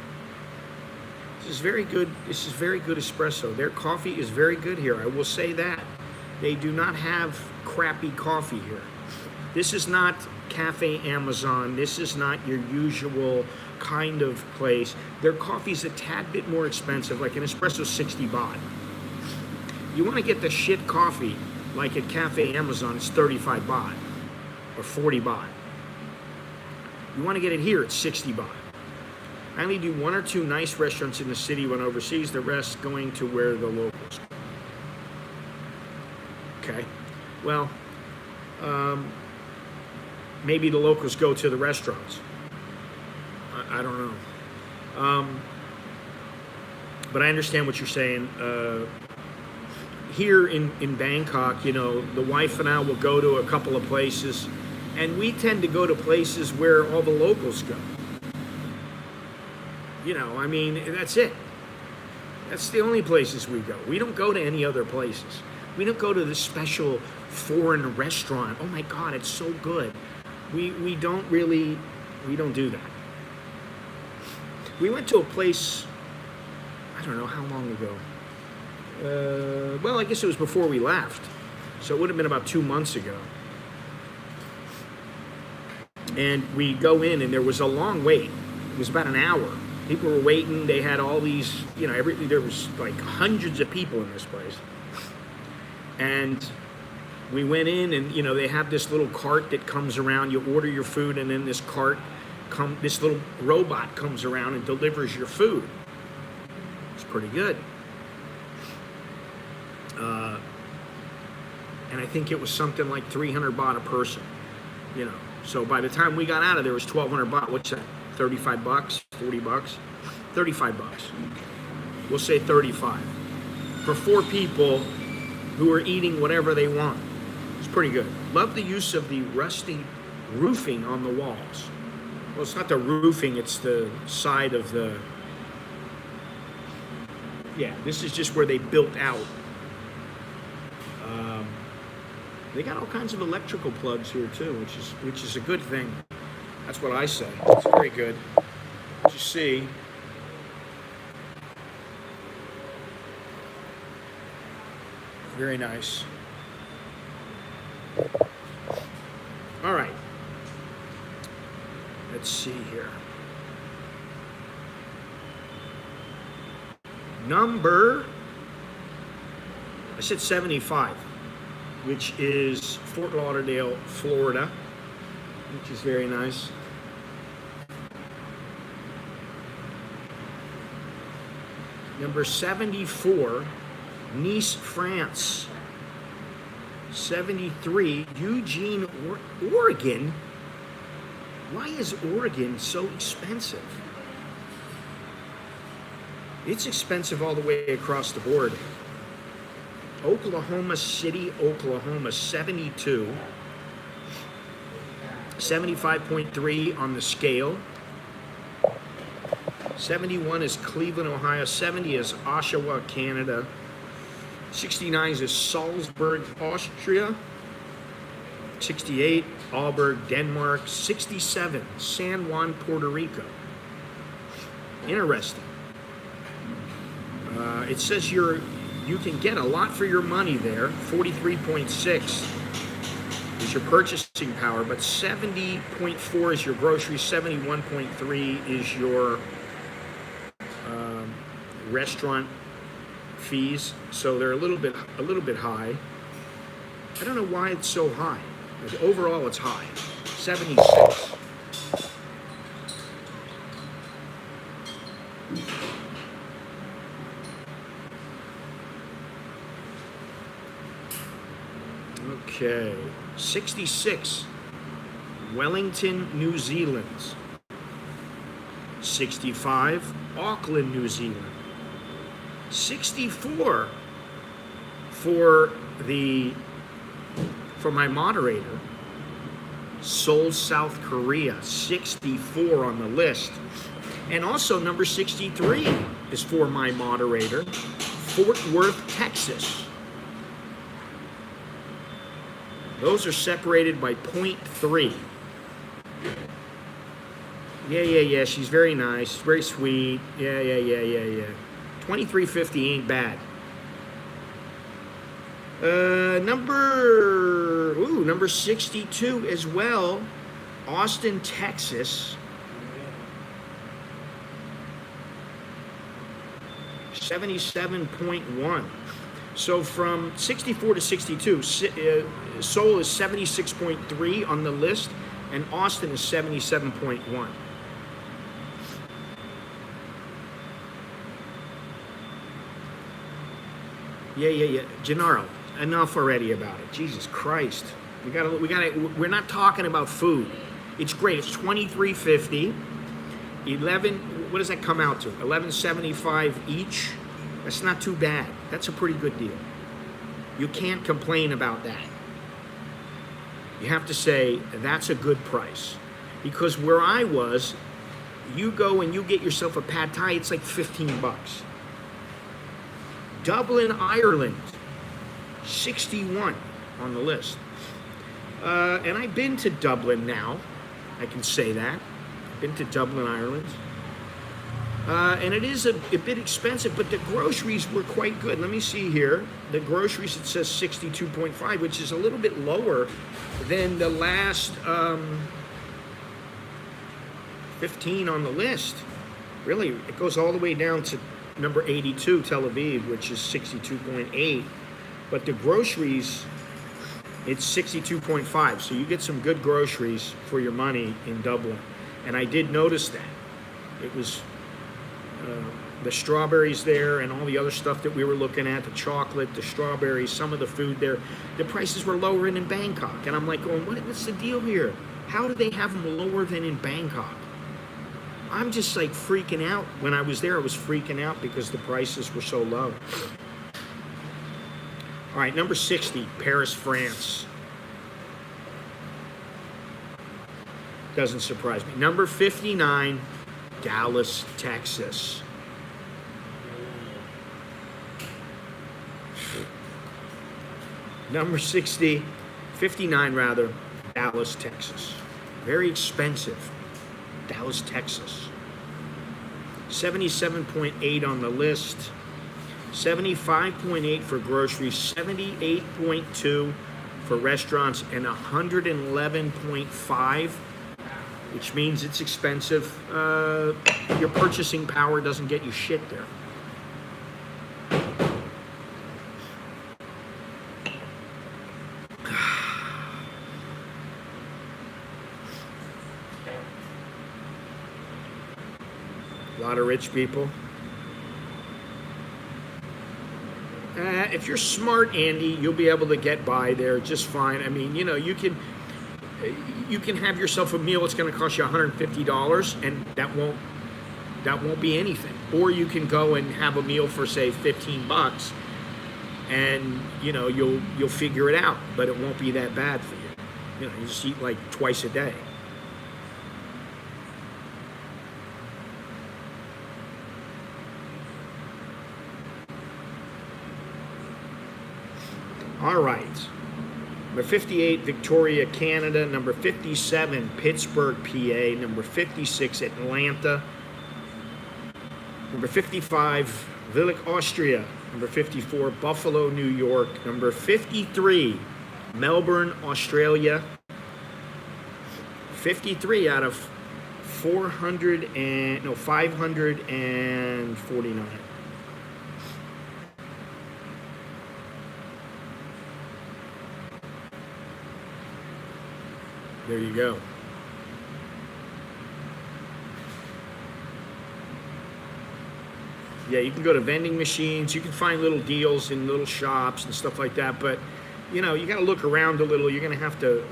This is very good. This is very good espresso. Their coffee is very good here. I will say that. They do not have crappy coffee here. This is not Cafe Amazon. This is not your usual kind of place. Their coffee's a tad bit more expensive, like an espresso 60 baht. You want to get the shit coffee, like at Cafe Amazon, it's 35 baht or 40 baht. You want to get it here, it's 60 baht. I only do 1 or 2 nice restaurants in the city when overseas, the rest going to where the locals go. Okay, well, maybe the locals go to the restaurants. I don't know. But I understand what you're saying. Here in Bangkok, you know, the wife and I will go to a couple of places, and we tend to go to places where all the locals go. You know, I mean, that's it. That's the only places we go. We don't go to any other places. We don't go to the special foreign restaurant. Oh my God, it's so good. We don't do that. We went to a place, I don't know how long ago. Well, I guess it was before we left. So it would have been about 2 months ago. And we go in and there was a long wait. It was about an hour. People were waiting. They had all these, you know, there was like hundreds of people in this place. And we went in and, you know, they have this little cart that comes around. You order your food and then this little robot comes around and delivers your food. It's pretty good. And I think it was something like 300 baht a person, you know. So by the time we got out of there, it was 1,200 baht. What's that? 35 bucks? 40 bucks? 35 bucks. We'll say 35. For 4 people who are eating whatever they want. It's pretty good. Love the use of the rusty roofing on the walls. Well, it's not the roofing, it's the side of the... Yeah, this is just where they built out. They got all kinds of electrical plugs here too, which is a good thing. That's what I say. It's very good. As you see, very nice. All right. Let's see here. Number, I said 75, which is Fort Lauderdale, Florida, which is very nice. Number 74, Nice, France. 73, Eugene, Oregon. Why is Oregon so expensive? It's expensive all the way across the board. Oklahoma City, Oklahoma, 72. 75.3 on the scale. 71 is Cleveland, Ohio. 70 is Oshawa, Canada. 69 is Salzburg, Austria. 68, Aalborg, Denmark. 67, San Juan, Puerto Rico. Interesting. It says you can get a lot for your money there. 43.6 is your purchasing power, but 70.4 is your groceries. 71.3 is your restaurant fees. So they're a little bit high. I don't know why it's so high. But overall, it's high. 76. Okay, 66, Wellington, New Zealand. 65, Auckland, New Zealand. 64 for my moderator, Seoul, South Korea. 64 on the list. And also number 63 is for my moderator, Fort Worth, Texas. Those are separated by 0.3. Yeah. She's very nice, very sweet. Yeah. 23.50 ain't bad. Number 62 as well. Austin, Texas. 77.1. So from 64 to 62, Seoul is 76.3 on the list, and Austin is 77.1. Yeah. Gennaro, enough already about it. Jesus Christ. We're not talking about food. It's great. It's $23.50. 11, what does that come out to? $11.75 each. That's not too bad. That's a pretty good deal. You can't complain about that. You have to say that's a good price. Because where I was, you go and you get yourself a pad thai, it's like 15 bucks. Dublin, Ireland, 61 on the list. And I've been to Dublin now. I can say that. I've been to Dublin, Ireland. And it is a bit expensive, but the groceries were quite good. Let me see here. The groceries, it says 62.5, which is a little bit lower than the last 15 on the list. Really, it goes all the way down to number 82, Tel Aviv, which is 62.8. But the groceries, it's 62.5. So you get some good groceries for your money in Dublin. And I did notice that. It was the strawberries there and all the other stuff that we were looking at, the chocolate, the strawberries, some of the food there, the prices were lower than in Bangkok. And I'm like going, what's the deal here? How do they have them lower than in Bangkok? I'm just like freaking out. When I was there, I was freaking out because the prices were so low. All right, number 60, Paris, France. Doesn't surprise me. Number 59, Dallas, Texas. Number 59 rather, Dallas, Texas. Very expensive. Dallas, Texas. 77.8 on the list. 75.8 for groceries. 78.2 for restaurants, and 111.5, which means it's expensive. Your purchasing power doesn't get you shit there. A lot of rich people. If you're smart, Andy, you'll be able to get by there just fine. I mean, you know, you can have yourself a meal that's going to cost you $150, and that won't be anything. Or you can go and have a meal for, say, 15 bucks, and you know you'll figure it out, but it won't be that bad for you. You know, you just eat like twice a day. All right. Number 58, Victoria, Canada. Number 57, Pittsburgh, PA. Number 56, Atlanta. Number 55, Villach, Austria. Number 54, Buffalo, New York. Number 53, Melbourne, Australia. 53 out of 549. There you go. Yeah, you can go to vending machines. You can find little deals in little shops and stuff like that. But you know, you got to look around a little. You're gonna have to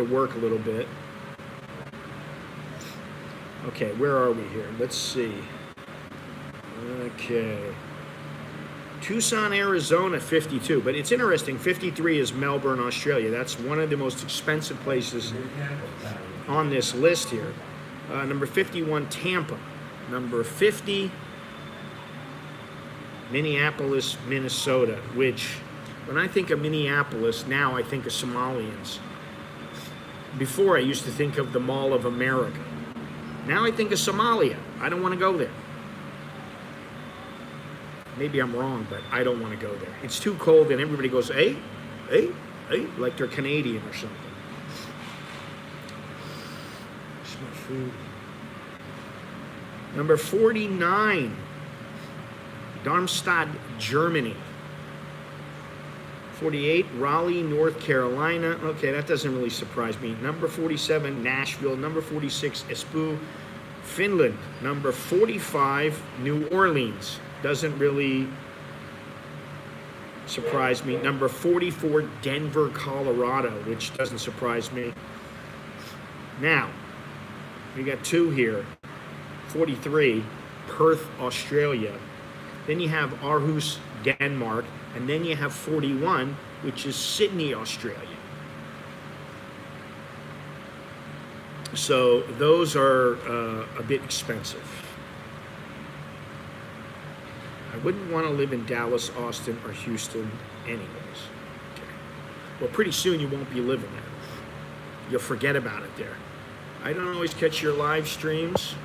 work a little bit. Okay, where are we here? Let's see. Okay. Tucson, Arizona, 52. But it's interesting, 53 is Melbourne, Australia. That's one of the most expensive places on this list here. Number 51, Tampa. Number 50, Minneapolis, Minnesota, which When I think of Minneapolis, now I think of Somalians. Before, I used to think of the Mall of America. Now I think of Somalia. I don't want to go there. Maybe I'm wrong, but I don't want to go there. It's too cold, and everybody goes, hey, hey, hey, like they're Canadian or something. It's my food. Number 49, Darmstadt, Germany. 48, Raleigh, North Carolina. Okay, that doesn't really surprise me. Number 47, Nashville. Number 46, Espoo, Finland. Number 45, New Orleans. Doesn't really surprise me. Number 44, Denver, Colorado, which doesn't surprise me. Now, we got two here. 43, Perth, Australia. Then you have Aarhus, Denmark. And then you have 41, which is Sydney, Australia. So those are a bit expensive. I wouldn't want to live in Dallas, Austin, or Houston anyways. Okay. Well, pretty soon you won't be living there. You'll forget about it there. I don't always catch your live streams,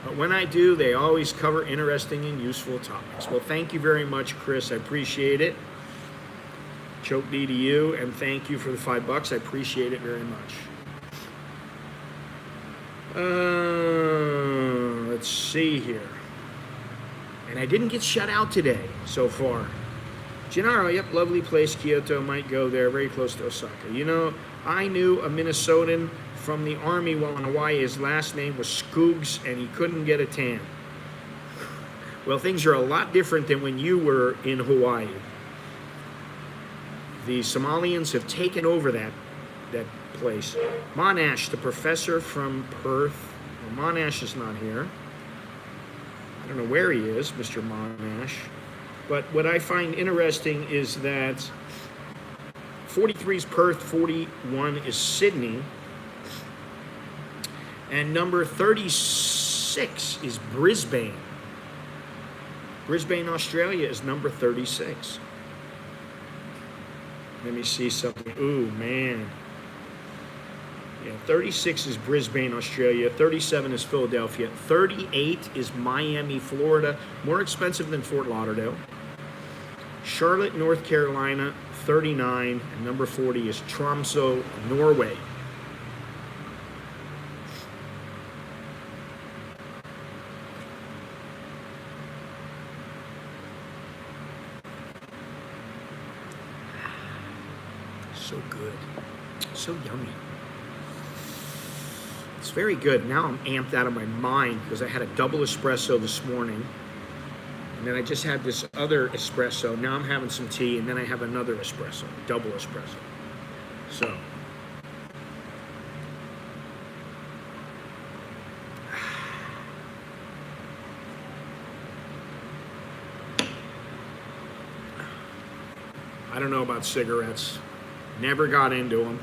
but when I do, they always cover interesting and useful topics. Well, thank you very much, Chris. I appreciate it. Choke D to you, and thank you for the $5. I appreciate it very much. Let's see here. And I didn't get shut out today so far. Gennaro, yep, lovely place. Kyoto, might go there, very close to Osaka. You know, I knew a Minnesotan from the Army while in Hawaii. His last name was Skoogs, and he couldn't get a tan. Well, things are a lot different than when you were in Hawaii. The Somalians have taken over that place. Monash, the professor from Perth. Well, Monash is not here. I don't know where he is, Mr. Monash. But what I find interesting is that 43 is Perth, 41 is Sydney, and number 36 is Brisbane. Brisbane, Australia is number 36. Let me see something. Ooh, man. Yeah, 36 is Brisbane, Australia. 37 is Philadelphia. 38 is Miami, Florida. More expensive than Fort Lauderdale. Charlotte, North Carolina, 39. And number 40 is Tromsø, Norway. So good. So yummy. It's very good. Now I'm amped out of my mind because I had a double espresso this morning. And then I just had this other espresso. Now I'm having some tea, and then I have another espresso, double espresso. So. I don't know about cigarettes. Never got into them,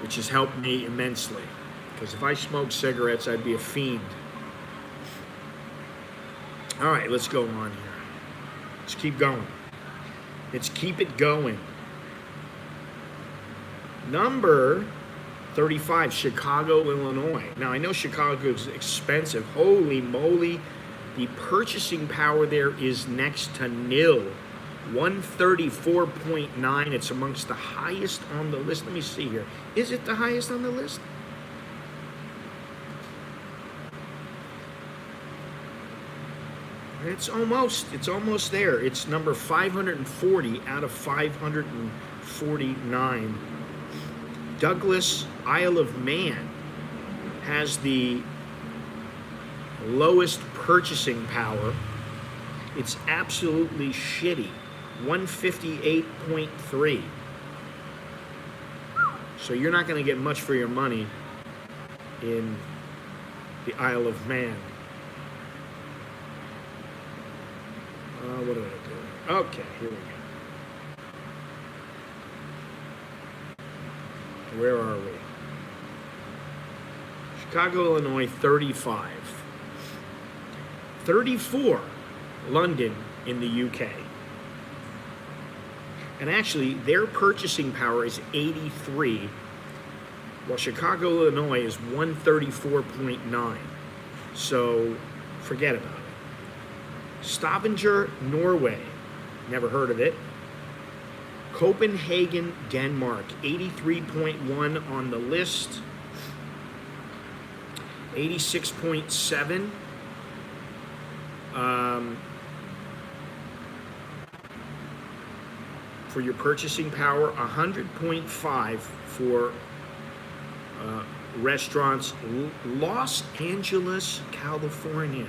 which has helped me immensely. Because if I smoked cigarettes, I'd be a fiend. All right, let's go on here. Let's keep going. Let's keep it going. Number 35, Chicago, Illinois. Now, I know Chicago is expensive. Holy moly. The purchasing power there is next to nil. 134.9. It's amongst the highest on the list. Let me see here. Is it the highest on the list? It's almost there. It's number 540 out of 549. Douglas, Isle of Man, has the lowest purchasing power. It's absolutely shitty. 158.3. So you're not going to get much for your money in the Isle of Man. What did I do? Okay, here we go. Where are we? Chicago, Illinois, 35. 34, London in the UK. And actually, their purchasing power is 83, while Chicago, Illinois is 134.9. So forget about it. Stavanger, Norway, never heard of it. Copenhagen, Denmark, 83.1 on the list. 86.7. For your purchasing power, 100.5 for restaurants. Los Angeles, California.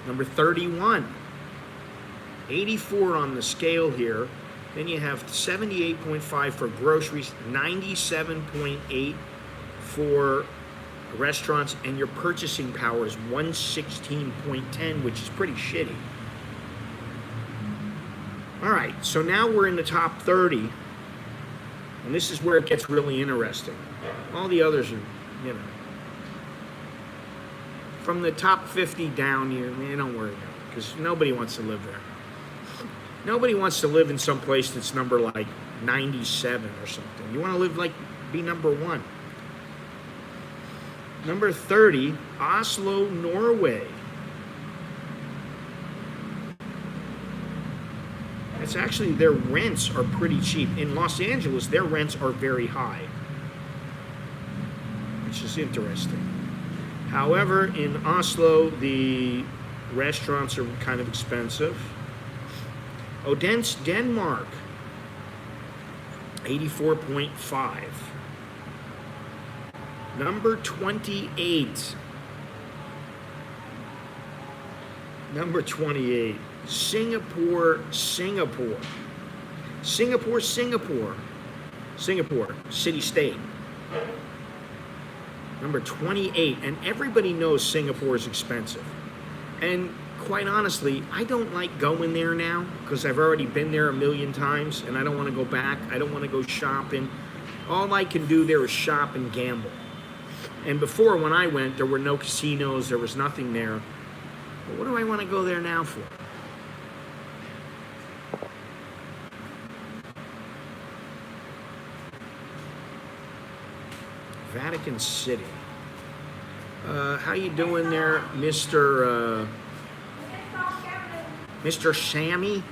Number 31. 84 on the scale here. Then you have 78.5 for groceries, 97.8 for restaurants, and your purchasing power is 116.10, which is pretty shitty. All right, so now we're in the top 30, and this is where it gets really interesting. All the others are, you know, from the top 50 down, don't worry about it, because nobody wants to live there. Nobody wants to live in some place that's number like 97 or something. You want to live like, be number 1. Number 30, Oslo, Norway. It's actually, their rents are pretty cheap. In Los Angeles, their rents are very high, which is interesting. However, in Oslo, the restaurants are kind of expensive. Odense, Denmark, 84.5. Number 28. Number 28. Singapore, Singapore. Singapore, Singapore. Singapore, city-state. Number 28. And everybody knows Singapore is expensive. And quite honestly, I don't like going there now because I've already been there a million times and I don't want to go back. I don't want to go shopping. All I can do there is shop and gamble. And before, when I went, there were no casinos, there was nothing there. But what do I want to go there now for? Vatican City. How you doing there, Mr. Sammy?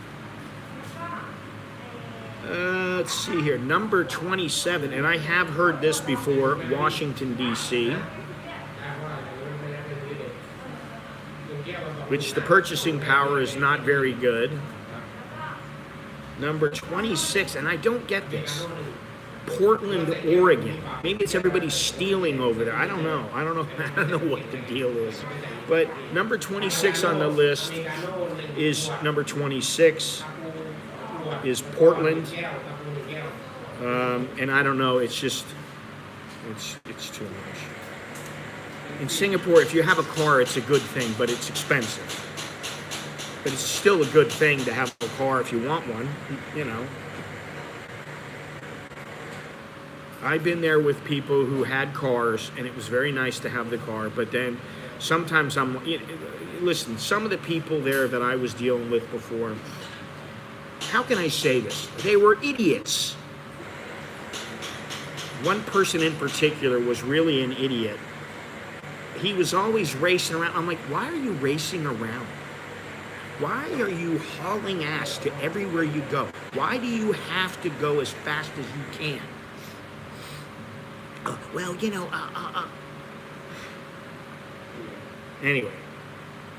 Let's see here, number 27, and I have heard this before, Washington, D.C., which the purchasing power is not very good. Number 26, and I don't get this, Portland, Oregon. Maybe it's everybody stealing over there. I don't know. I don't know what the deal is. But number 26 on the list is number 26 is Portland. And I don't know. It's just it's too much. In Singapore, if you have a car, it's a good thing, but it's expensive. But it's still a good thing to have a car if you want one, you know. I've been there with people who had cars, and it was very nice to have the car, but then sometimes listen, some of the people there that I was dealing with before, how can I say this? They were idiots. One person in particular was really an idiot. He was always racing around. I'm like, why are you racing around? Why are you hauling ass to everywhere you go? Why do you have to go as fast as you can? Well, you know, Anyway,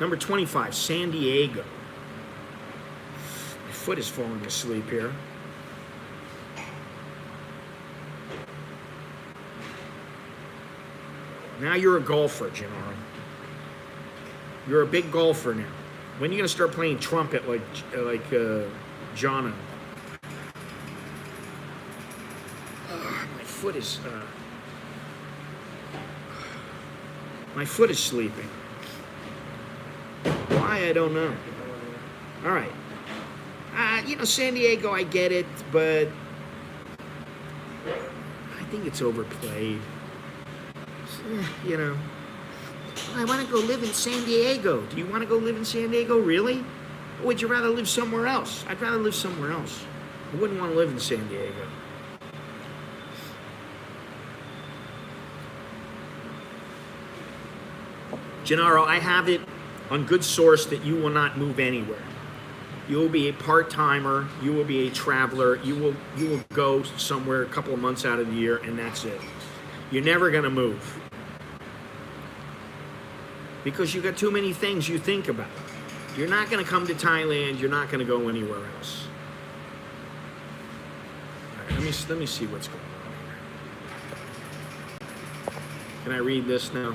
number 25, San Diego. My foot is falling asleep here. Now you're a golfer, Gennaro. You're a big golfer now. When are you going to start playing trumpet like Jono? My foot is sleeping. Why, I don't know. All right. San Diego, I get it, but I think it's overplayed. I want to go live in San Diego. Do you want to go live in San Diego? Really? Or would you rather live somewhere else? I'd rather live somewhere else. I wouldn't want to live in San Diego. Gennaro, I have it on good source that you will not move anywhere. You will be a part-timer, you will be a traveler, you will go somewhere a couple of months out of the year, and that's it. You're never gonna move. Because you got too many things you think about. You're not gonna come to Thailand, you're not gonna go anywhere else. All right, let me see what's going on here. Can I read this now?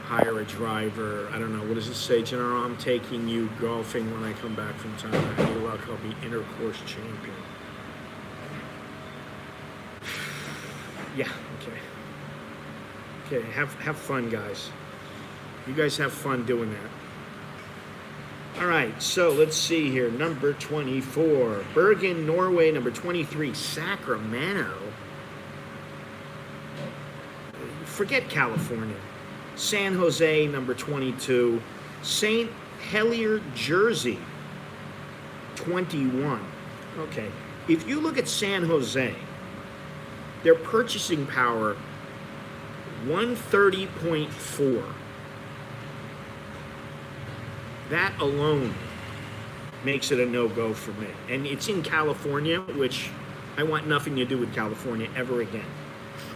Hire a driver. I don't know. What does it say, General? I'm taking you golfing when I come back from Thailand. Any luck, I'll be intercourse champion. Yeah, okay. Okay, have fun, guys. You guys have fun doing that. All right, so let's see here. Number 24, Bergen, Norway. Number 23, Sacramento. Forget California. San Jose, number 22. St. Helier, Jersey, 21. Okay, if you look at San Jose, their purchasing power, 130.4. That alone makes it a no-go for me. And it's in California, which I want nothing to do with California ever again.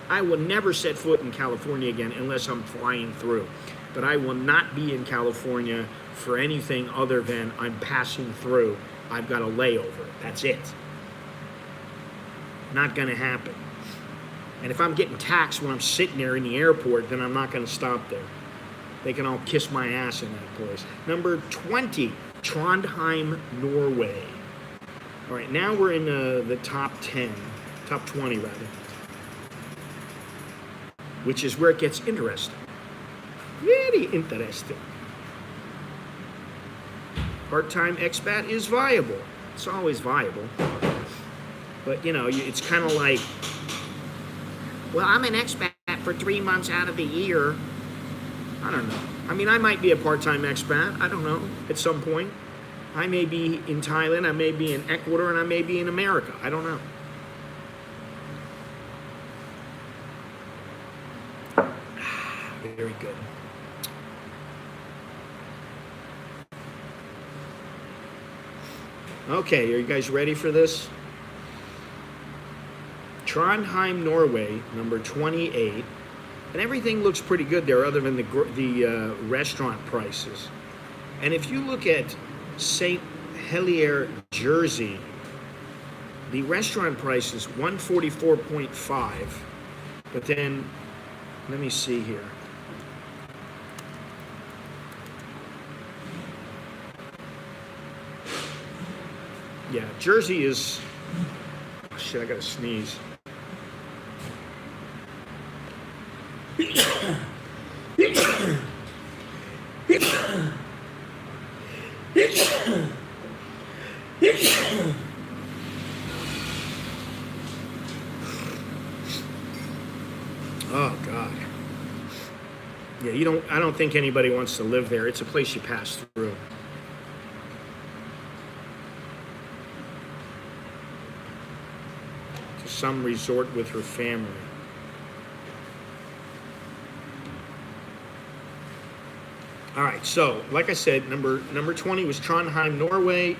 I will never set foot in California again unless I'm flying through. But I will not be in California for anything other than I'm passing through. I've got a layover. That's it. Not going to happen. And if I'm getting taxed when I'm sitting there in the airport, then I'm not going to stop there. They can all kiss my ass in that place. Number 20, Trondheim, Norway. All right, now we're in the top 10, top 20 rather, which is where it gets interesting. Very interesting. Part-time expat is viable. It's always viable. But, you know, it's kind of like, well, I'm an expat for 3 months out of the year. I don't know. I mean, I might be a part-time expat. I don't know. At some point. I may be in Thailand, I may be in Ecuador, and I may be in America. I don't know. Very good. Okay, are you guys ready for this? Trondheim, Norway, number 28. And everything looks pretty good there other than the restaurant prices. And if you look at St. Helier, Jersey, the restaurant price is $144.5. But then, let me see here. Yeah, Jersey is, oh shit, I gotta sneeze. Oh God. Yeah, I don't think anybody wants to live there. It's a place you pass through. To some resort with her family. All right, so like I said, number 20 was Trondheim, Norway.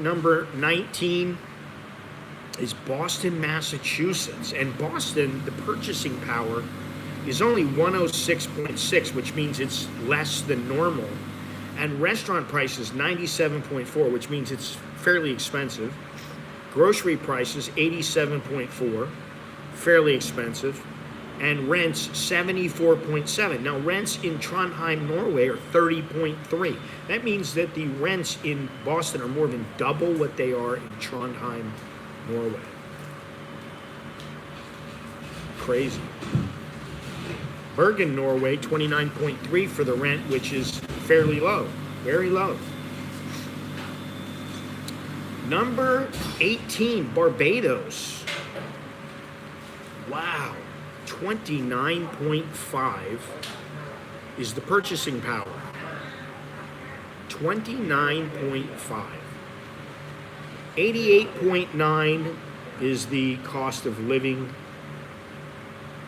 Number 19 is Boston, Massachusetts. And Boston, the purchasing power is only 106.6, which means it's less than normal. And restaurant price is 97.4, which means it's fairly expensive. Grocery prices 87.4, fairly expensive. And rents 74.7. Now rents in Trondheim, Norway are 30.3. That means that the rents in Boston are more than double what they are in Trondheim, Norway. Crazy. Bergen, Norway, 29.3 for the rent, which is fairly low, very low. Number 18, Barbados. Wow. 29.5 is the purchasing power. 29.5. 88.9 is the cost of living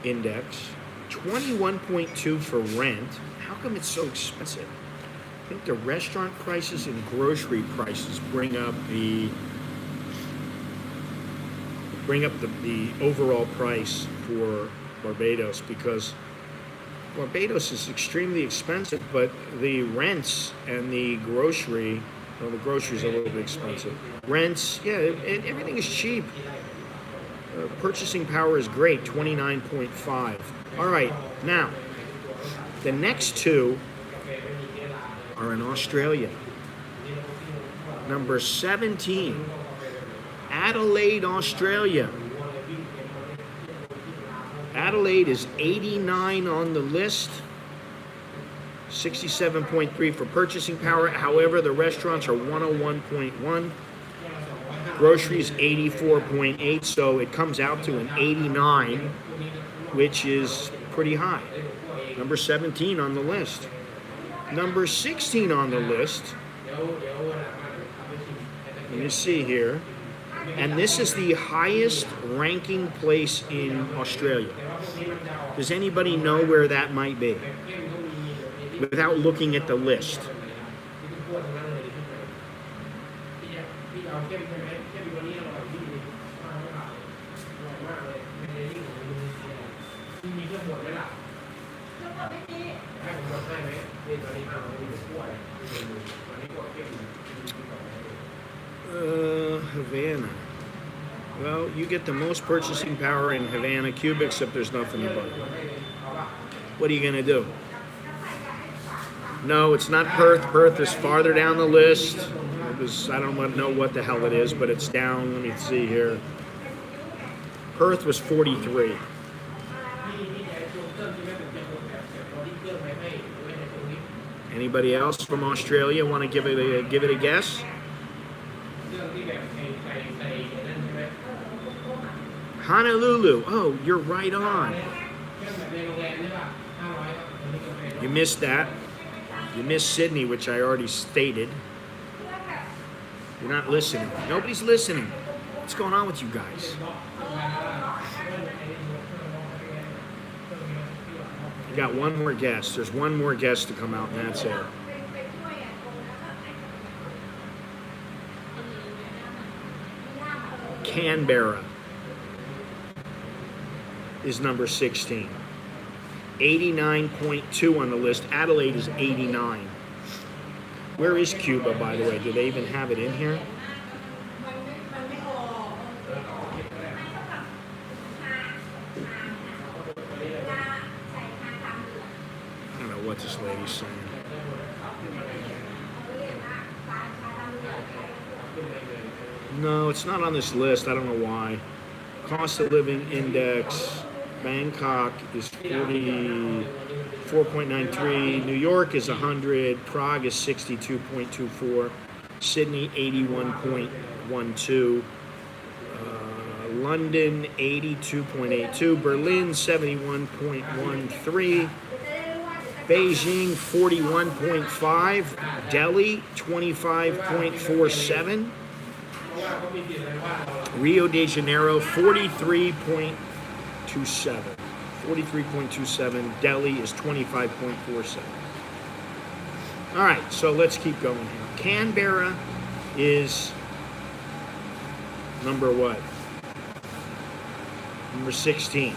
index. 21.2 for rent. How come it's so expensive? I think the restaurant prices and grocery prices bring up the overall price for Barbados, because Barbados is extremely expensive, but the rents and the grocery, well, the grocery's a little bit expensive. Rents, yeah, everything is cheap. Purchasing power is great, 29.5. All right, now, the next two are in Australia. Number 17, Adelaide, Australia. Adelaide is 89 on the list, 67.3 for purchasing power. However, the restaurants are 101.1. Groceries 84.8, so it comes out to an 89, which is pretty high. Number 17 on the list. Number 16 on the list, let me see here, and this is the highest ranking place in Australia. Does anybody know where that might be without looking at the list? Havana. Well, you get the most purchasing power in Havana, Cuba, except there's nothing about it. What are you going to do? No, it's not Perth. Perth is farther down the list. I don't know what the hell it is, but it's down. Let me see here. Perth was 43. Anybody else from Australia want to give it a guess? Honolulu. Oh, you're right on. You missed that. You missed Sydney, which I already stated. You're not listening. Nobody's listening. What's going on with you guys? You got one more guest. There's one more guest to come out, and that's it. Canberra is number 16. 89.2 on the list. Adelaide is 89. Where is Cuba, by the way? Do they even have it in here? I don't know what this lady's saying. No, it's not on this list. I don't know why. Cost of living index. Bangkok is 44.93. New York is 100. Prague is 62.24. Sydney 81.12. London 82.82. Berlin 71.13. Beijing 41.5. Delhi 25.47. Rio de Janeiro 43.27. 43.27. Delhi is 25.47. All right, so let's keep going here. Canberra is number what? Number 16.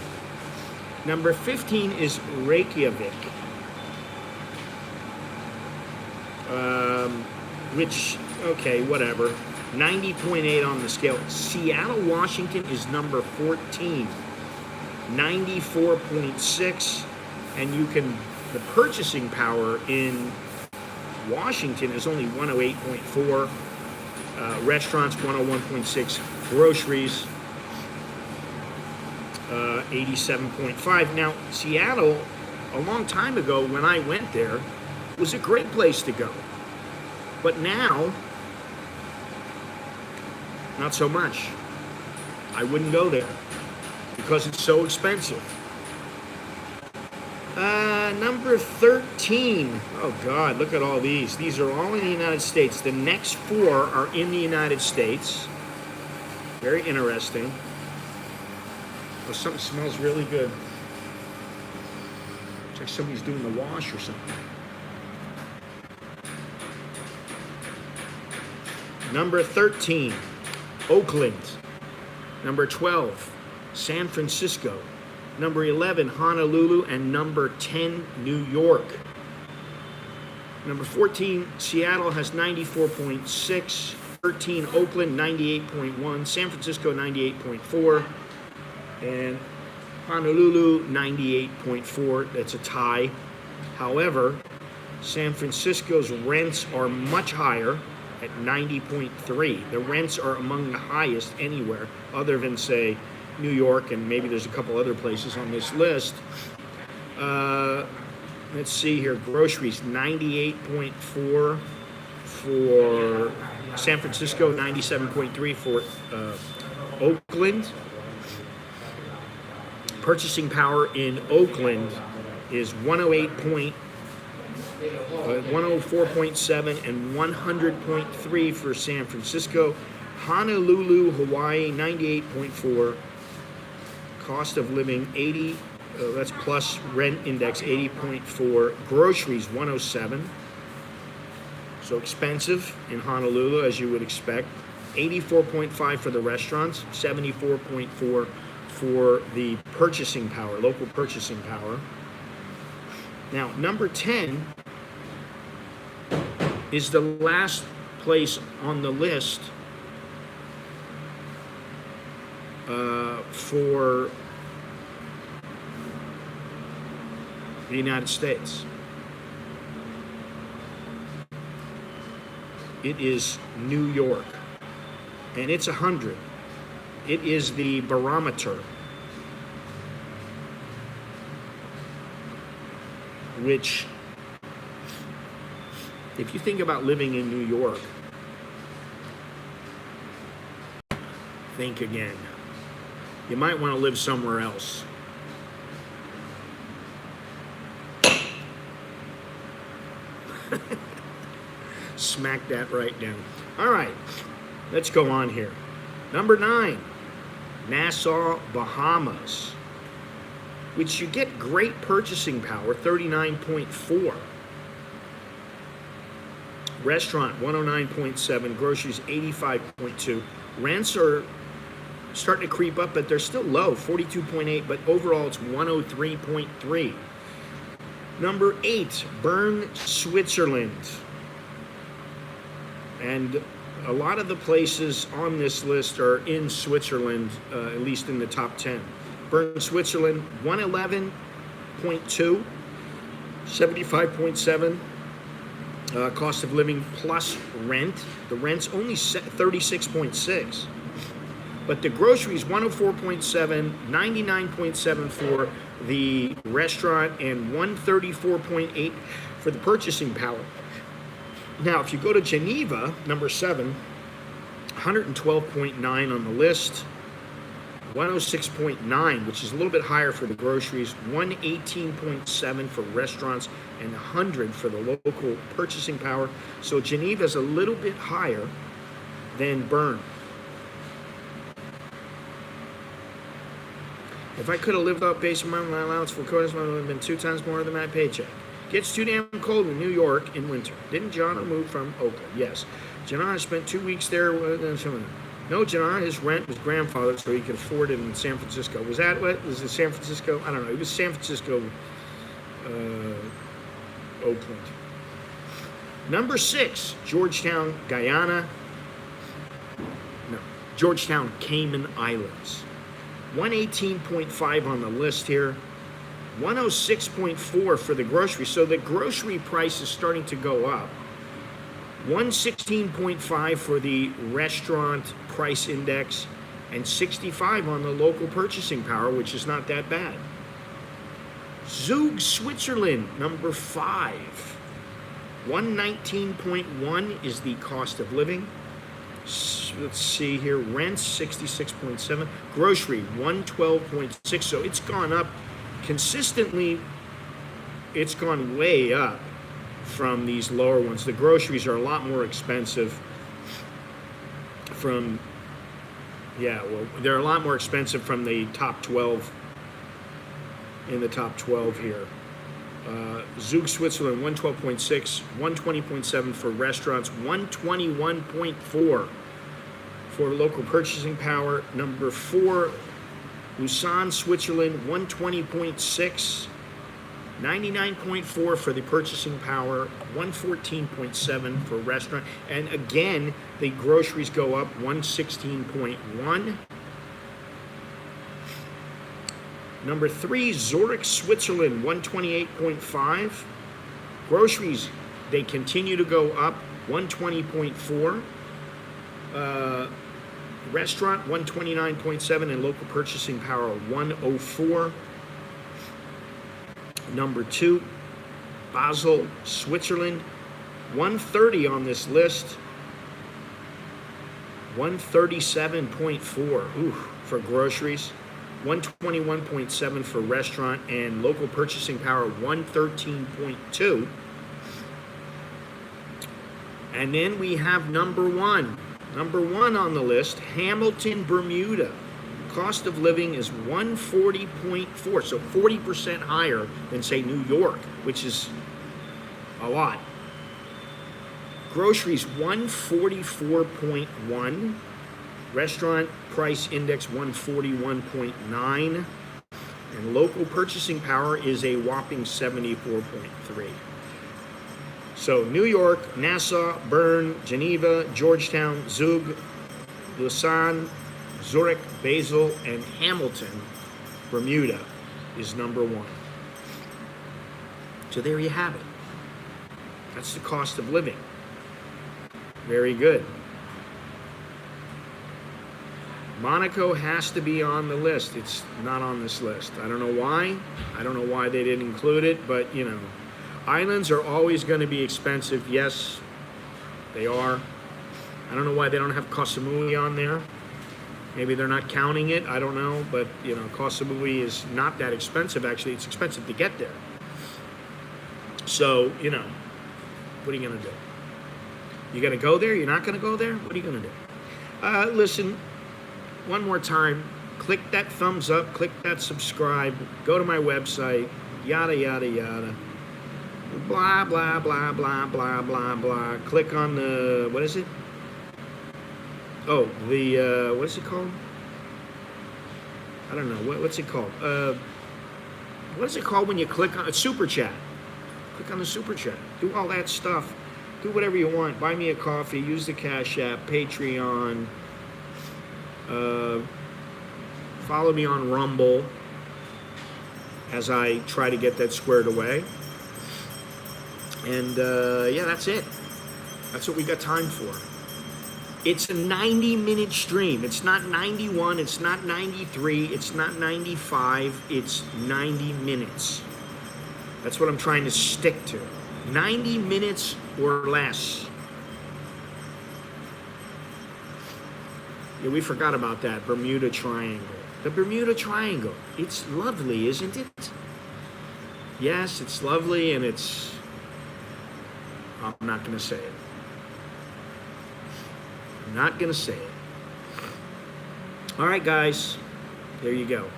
Number 15 is Reykjavik, which, okay, whatever. 90.8 on the scale. Seattle, Washington is number 14. 94.6, and the purchasing power in Washington is only 108.4, restaurants 101.6, groceries 87.5. Now, Seattle, a long time ago when I went there, was a great place to go, but now, not so much. I wouldn't go there because it's so expensive. Number 13. Oh, God, look at all these. These are all in the United States. The next four are in the United States. Very interesting. Oh, something smells really good. It's like somebody's doing the wash or something. Number 13, Oakland. Number 12, San Francisco. Number 11, Honolulu. And number 10, New York. Number 14, Seattle has 94.6. 13, Oakland, 98.1. San Francisco, 98.4. And Honolulu, 98.4. That's a tie. However, San Francisco's rents are much higher at 90.3. The rents are among the highest anywhere other than, say, New York, and maybe there's a couple other places on this list. Let's see here. Groceries, 98.4 for San Francisco, 97.3 for Oakland. Purchasing power in Oakland is 104.7 and 100.3 for San Francisco. Honolulu, Hawaii, 98.4. Cost of living, 80. That's plus rent index, 80.4. Groceries, 107. So expensive in Honolulu, as you would expect. 84.5 for the restaurants, 74.4 for the purchasing power, local purchasing power. Now, number 10 is the last place on the list for the United States. It is New York, and it's 100. It is the barometer, which, if you think about living in New York, think again. You might want to live somewhere else. Smack that right down. All right, let's go on here. Number 9, Nassau, Bahamas, which you get great purchasing power, 39.4. Restaurant, 109.7. Groceries, 85.2. Rents are starting to creep up, but they're still low, 42.8, but overall it's 103.3. Number 8, Bern, Switzerland. And a lot of the places on this list are in Switzerland, at least in the top 10. Bern, Switzerland, 111.2, 75.7. Cost of living plus rent. The rent's only 36.6. But the groceries, 104.7, 99.7 for the restaurant, and 134.8 for the purchasing power. Now, if you go to Geneva, number 7, 112.9 on the list, 106.9, which is a little bit higher for the groceries, 118.7 for restaurants, and 100 for the local purchasing power. So Geneva is a little bit higher than Bern. If I could have lived up based on my allowance for quarters, it would have been 2 times more than my paycheck. Gets too damn cold in New York in winter. Didn't John move from Oakland? Yes. John spent 2 weeks there. No, John, his rent was grandfathered, so he could afford it in San Francisco. Was that what? Was it San Francisco? I don't know. It was San Francisco, Oakland. Number 6, Georgetown, Guyana. No, Georgetown, Cayman Islands. 118.5 on the list here. 106.4 for the grocery. So the grocery price is starting to go up. 116.5 for the restaurant price index, and 65 on the local purchasing power, which is not that bad. Zug, Switzerland, number 5. 119.1 is the cost of living. Let's see here. Rents, 66.7. Grocery, 112.6. So it's gone up consistently it's gone way up from these lower ones. The groceries are a lot more expensive from, yeah, well, they're a lot more expensive from the top 12, in the top 12 here. Zug Switzerland, 112.6, 120.7 for restaurants, 121.4 for local purchasing power. Number 4, Lausanne, Switzerland, 120.6, 99.4 for the purchasing power, 114.7 for restaurant. And again, the groceries go up, 116.1. Number 3, Zurich, Switzerland, 128.5. Groceries, they continue to go up, 120.4. Restaurant, 129.7, and local purchasing power, 104. Number 2, Basel, Switzerland, 130 on this list, 137.4 for groceries, 121.7 for restaurant, and local purchasing power, 113.2. And then we have number 1 on the list, Hamilton, Bermuda. Cost of living is 140.4, so 40% higher than, say, New York, which is a lot. Groceries, 144.1. Restaurant price index, 141.9. And local purchasing power is a whopping 74.3. So New York, Nassau, Bern, Geneva, Georgetown, Zug, Lausanne, Zurich, Basel, and Hamilton, Bermuda is number 1. So there you have it. That's the cost of living. Very good. Monaco has to be on the list. It's not on this list. I don't know why. I don't know why they didn't include it, but you know, islands are always going to be expensive. Yes, they are. I don't know why they don't have Koh Samui on there. Maybe they're not counting it. I don't know, but you know, Koh Samui is not that expensive. Actually, it's expensive to get there. So you know, what are you going to do? You going to go there? You're not going to go there? What are you going to do? Listen, one more time. Click that thumbs up. Click that subscribe. Go to my website. Yada yada yada. Blah blah blah blah blah blah blah. Click on the, what is it? Oh, the what is it called? I don't know. What's it called? What is it called when you click on a super chat? Click on the super chat. Do all that stuff. Do whatever you want. Buy me a coffee. Use the Cash App, Patreon. Follow me on Rumble as I try to get that squared away. And yeah, that's it. That's what we got time for. It's a 90-minute stream. It's not 91. It's not 93. It's not 95. It's 90 minutes. That's what I'm trying to stick to. 90 minutes or less. Yeah, we forgot about that Bermuda Triangle. The Bermuda Triangle. It's lovely, isn't it? Yes, it's lovely, and it's... I'm not going to say it. I'm not going to say it. All right, guys. There you go.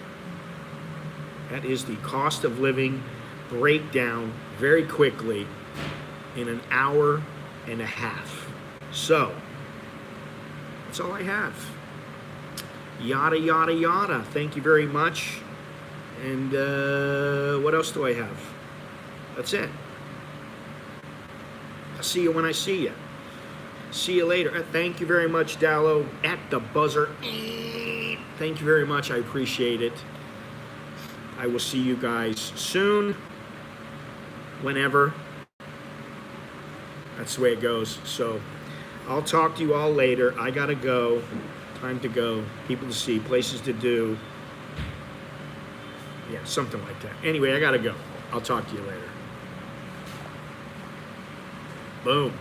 That is the cost of living breakdown very quickly in an hour and a half. So, that's all I have. Yada, yada, yada. Thank you very much. And what else do I have? That's it. I'll see you when I see you. See you later. Thank you very much, Dallo, at the buzzer. Thank you very much. I appreciate it. I will see you guys soon. Whenever. That's the way it goes. So I'll talk to you all later. I gotta go. Time to go. People to see. Places to do. Yeah, something like that. Anyway, I gotta go. I'll talk to you later. Boom.